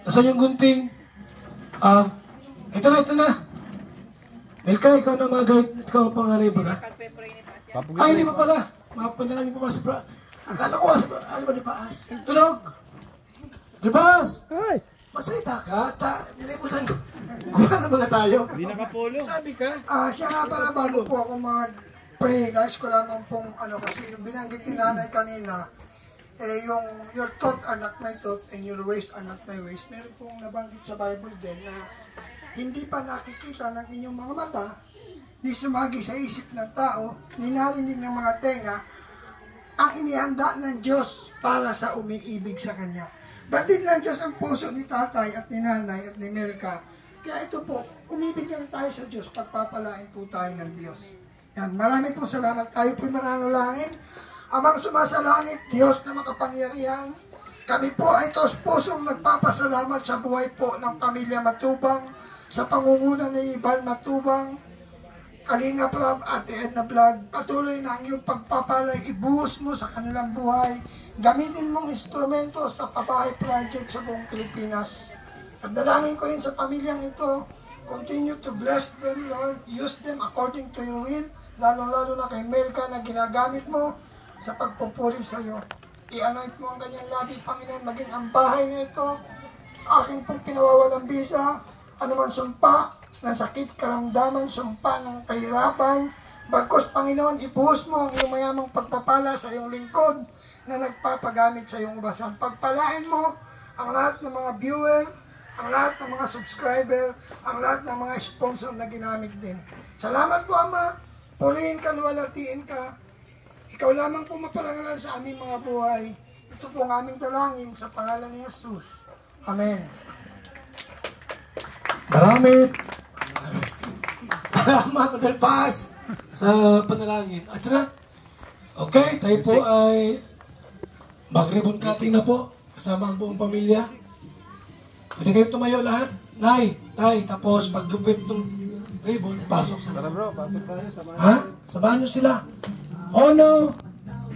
Nasaan yung gunting? Ito na. Melka, ikaw na mag-guide. Ikaw ang panganay ba ka? Ay, hindi pa pala. Mapanalangin pa sa pra. Akala ko, asa ba di paas? Tulog! Di paas! Masalita ka? Nilimutan ko. Kulang na mga tayo. Hindi nakapolo. Sabi ka? Siya nga pala bago po ako mag-pray, guys, ko lamang pong kasi yung binanggit ni nanay kanina, yung your thoughts are not my thoughts and your ways are not my ways. Meron pong nabanggit sa Bible din na hindi pa nakikita ng inyong mga mata, ni sumagi sa isip ng tao, ni narinig ng mga tenga, ang inihanda ng Diyos para sa umiibig sa Kanya. Batid ng Diyos ang puso ni tatay at ni nanay at ni Melka. Kaya ito po, umibig lang tayo sa Diyos, pagpapalain po tayo ng Diyos. Yan, maraming po salamat. Tayo po'y mananalangin. Amang sumasalangit, Diyos na makapangyarihan, kami po ay tos pusong nagpapasalamat sa buhay po ng pamilya Matubang, sa pangunguna ni Val Matubang, Kalinga Prab, Ate Edna Vlog, patuloy na ang iyong pagpapalay, ibuhos mo sa kanilang buhay. Gamitin mong instrumento sa pabahay project sa buong Pilipinas. At dalangin ko rin sa pamilyang ito, continue to bless them, Lord. Use them according to your will, lalong-lalo na kay Melka na ginagamit mo sa pagpupuri sa iyo. I-anoint mo ang kanyang labi, Panginoon, maging ang bahay na ito sa aking pong pinawawalang bisa, anuman sumpa, ng sakit, karamdaman, sumpa ng kahirapan. Bagkus, Panginoon, ibuhos mo ang iyong mayamang pagpapala sa iyong lingkod na nagpapagamit sa iyong ubasan. Pagpalain mo ang lahat ng mga viewer, ang lahat ng mga subscriber, ang lahat ng mga sponsor na ginamit din. Salamat po, Ama. Purihin ka, luwalhatiin ka. Ikaw lamang po maparangalan sa aming mga buhay. Ito po ang aming dalangin sa pangalan ni Jesus. Amen. Salamat, Brother Paz, sa panalangin. At na, okay, tayo po ay mag-ribbon cutting na po, kasama ang buong pamilya. Pwede kayo tumayo lahat. Nay, tay, tapos pag-gupit ng ribbon, pasok sa mga. Pasok tayo, samahan. Ha? Samahan nyo sila. 1,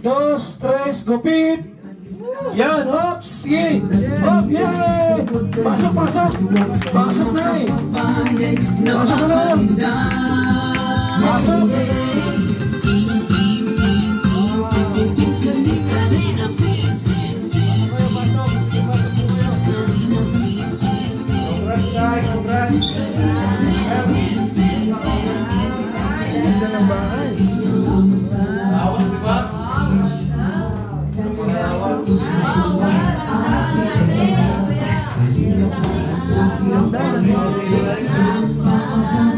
2, 3, gupit! Yan, hops! Sige! Hop! Yay! Pasok! Pasok, Nay! Pasok sa loob! Pasok! Ganda ng bahay.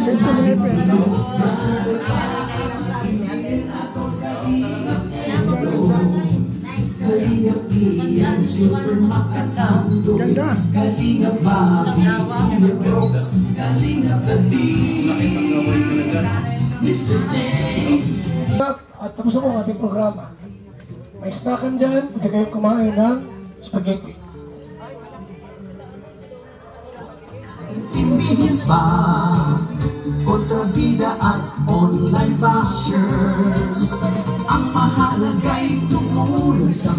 Send ko mga ipenda. Ganda. At tapos ako ang ating programa. May snackan dyan, pwede kayong kumain ng spaghetti. Hindi pa kontrabida at online bashers, ang mahalaga'y tumulong sa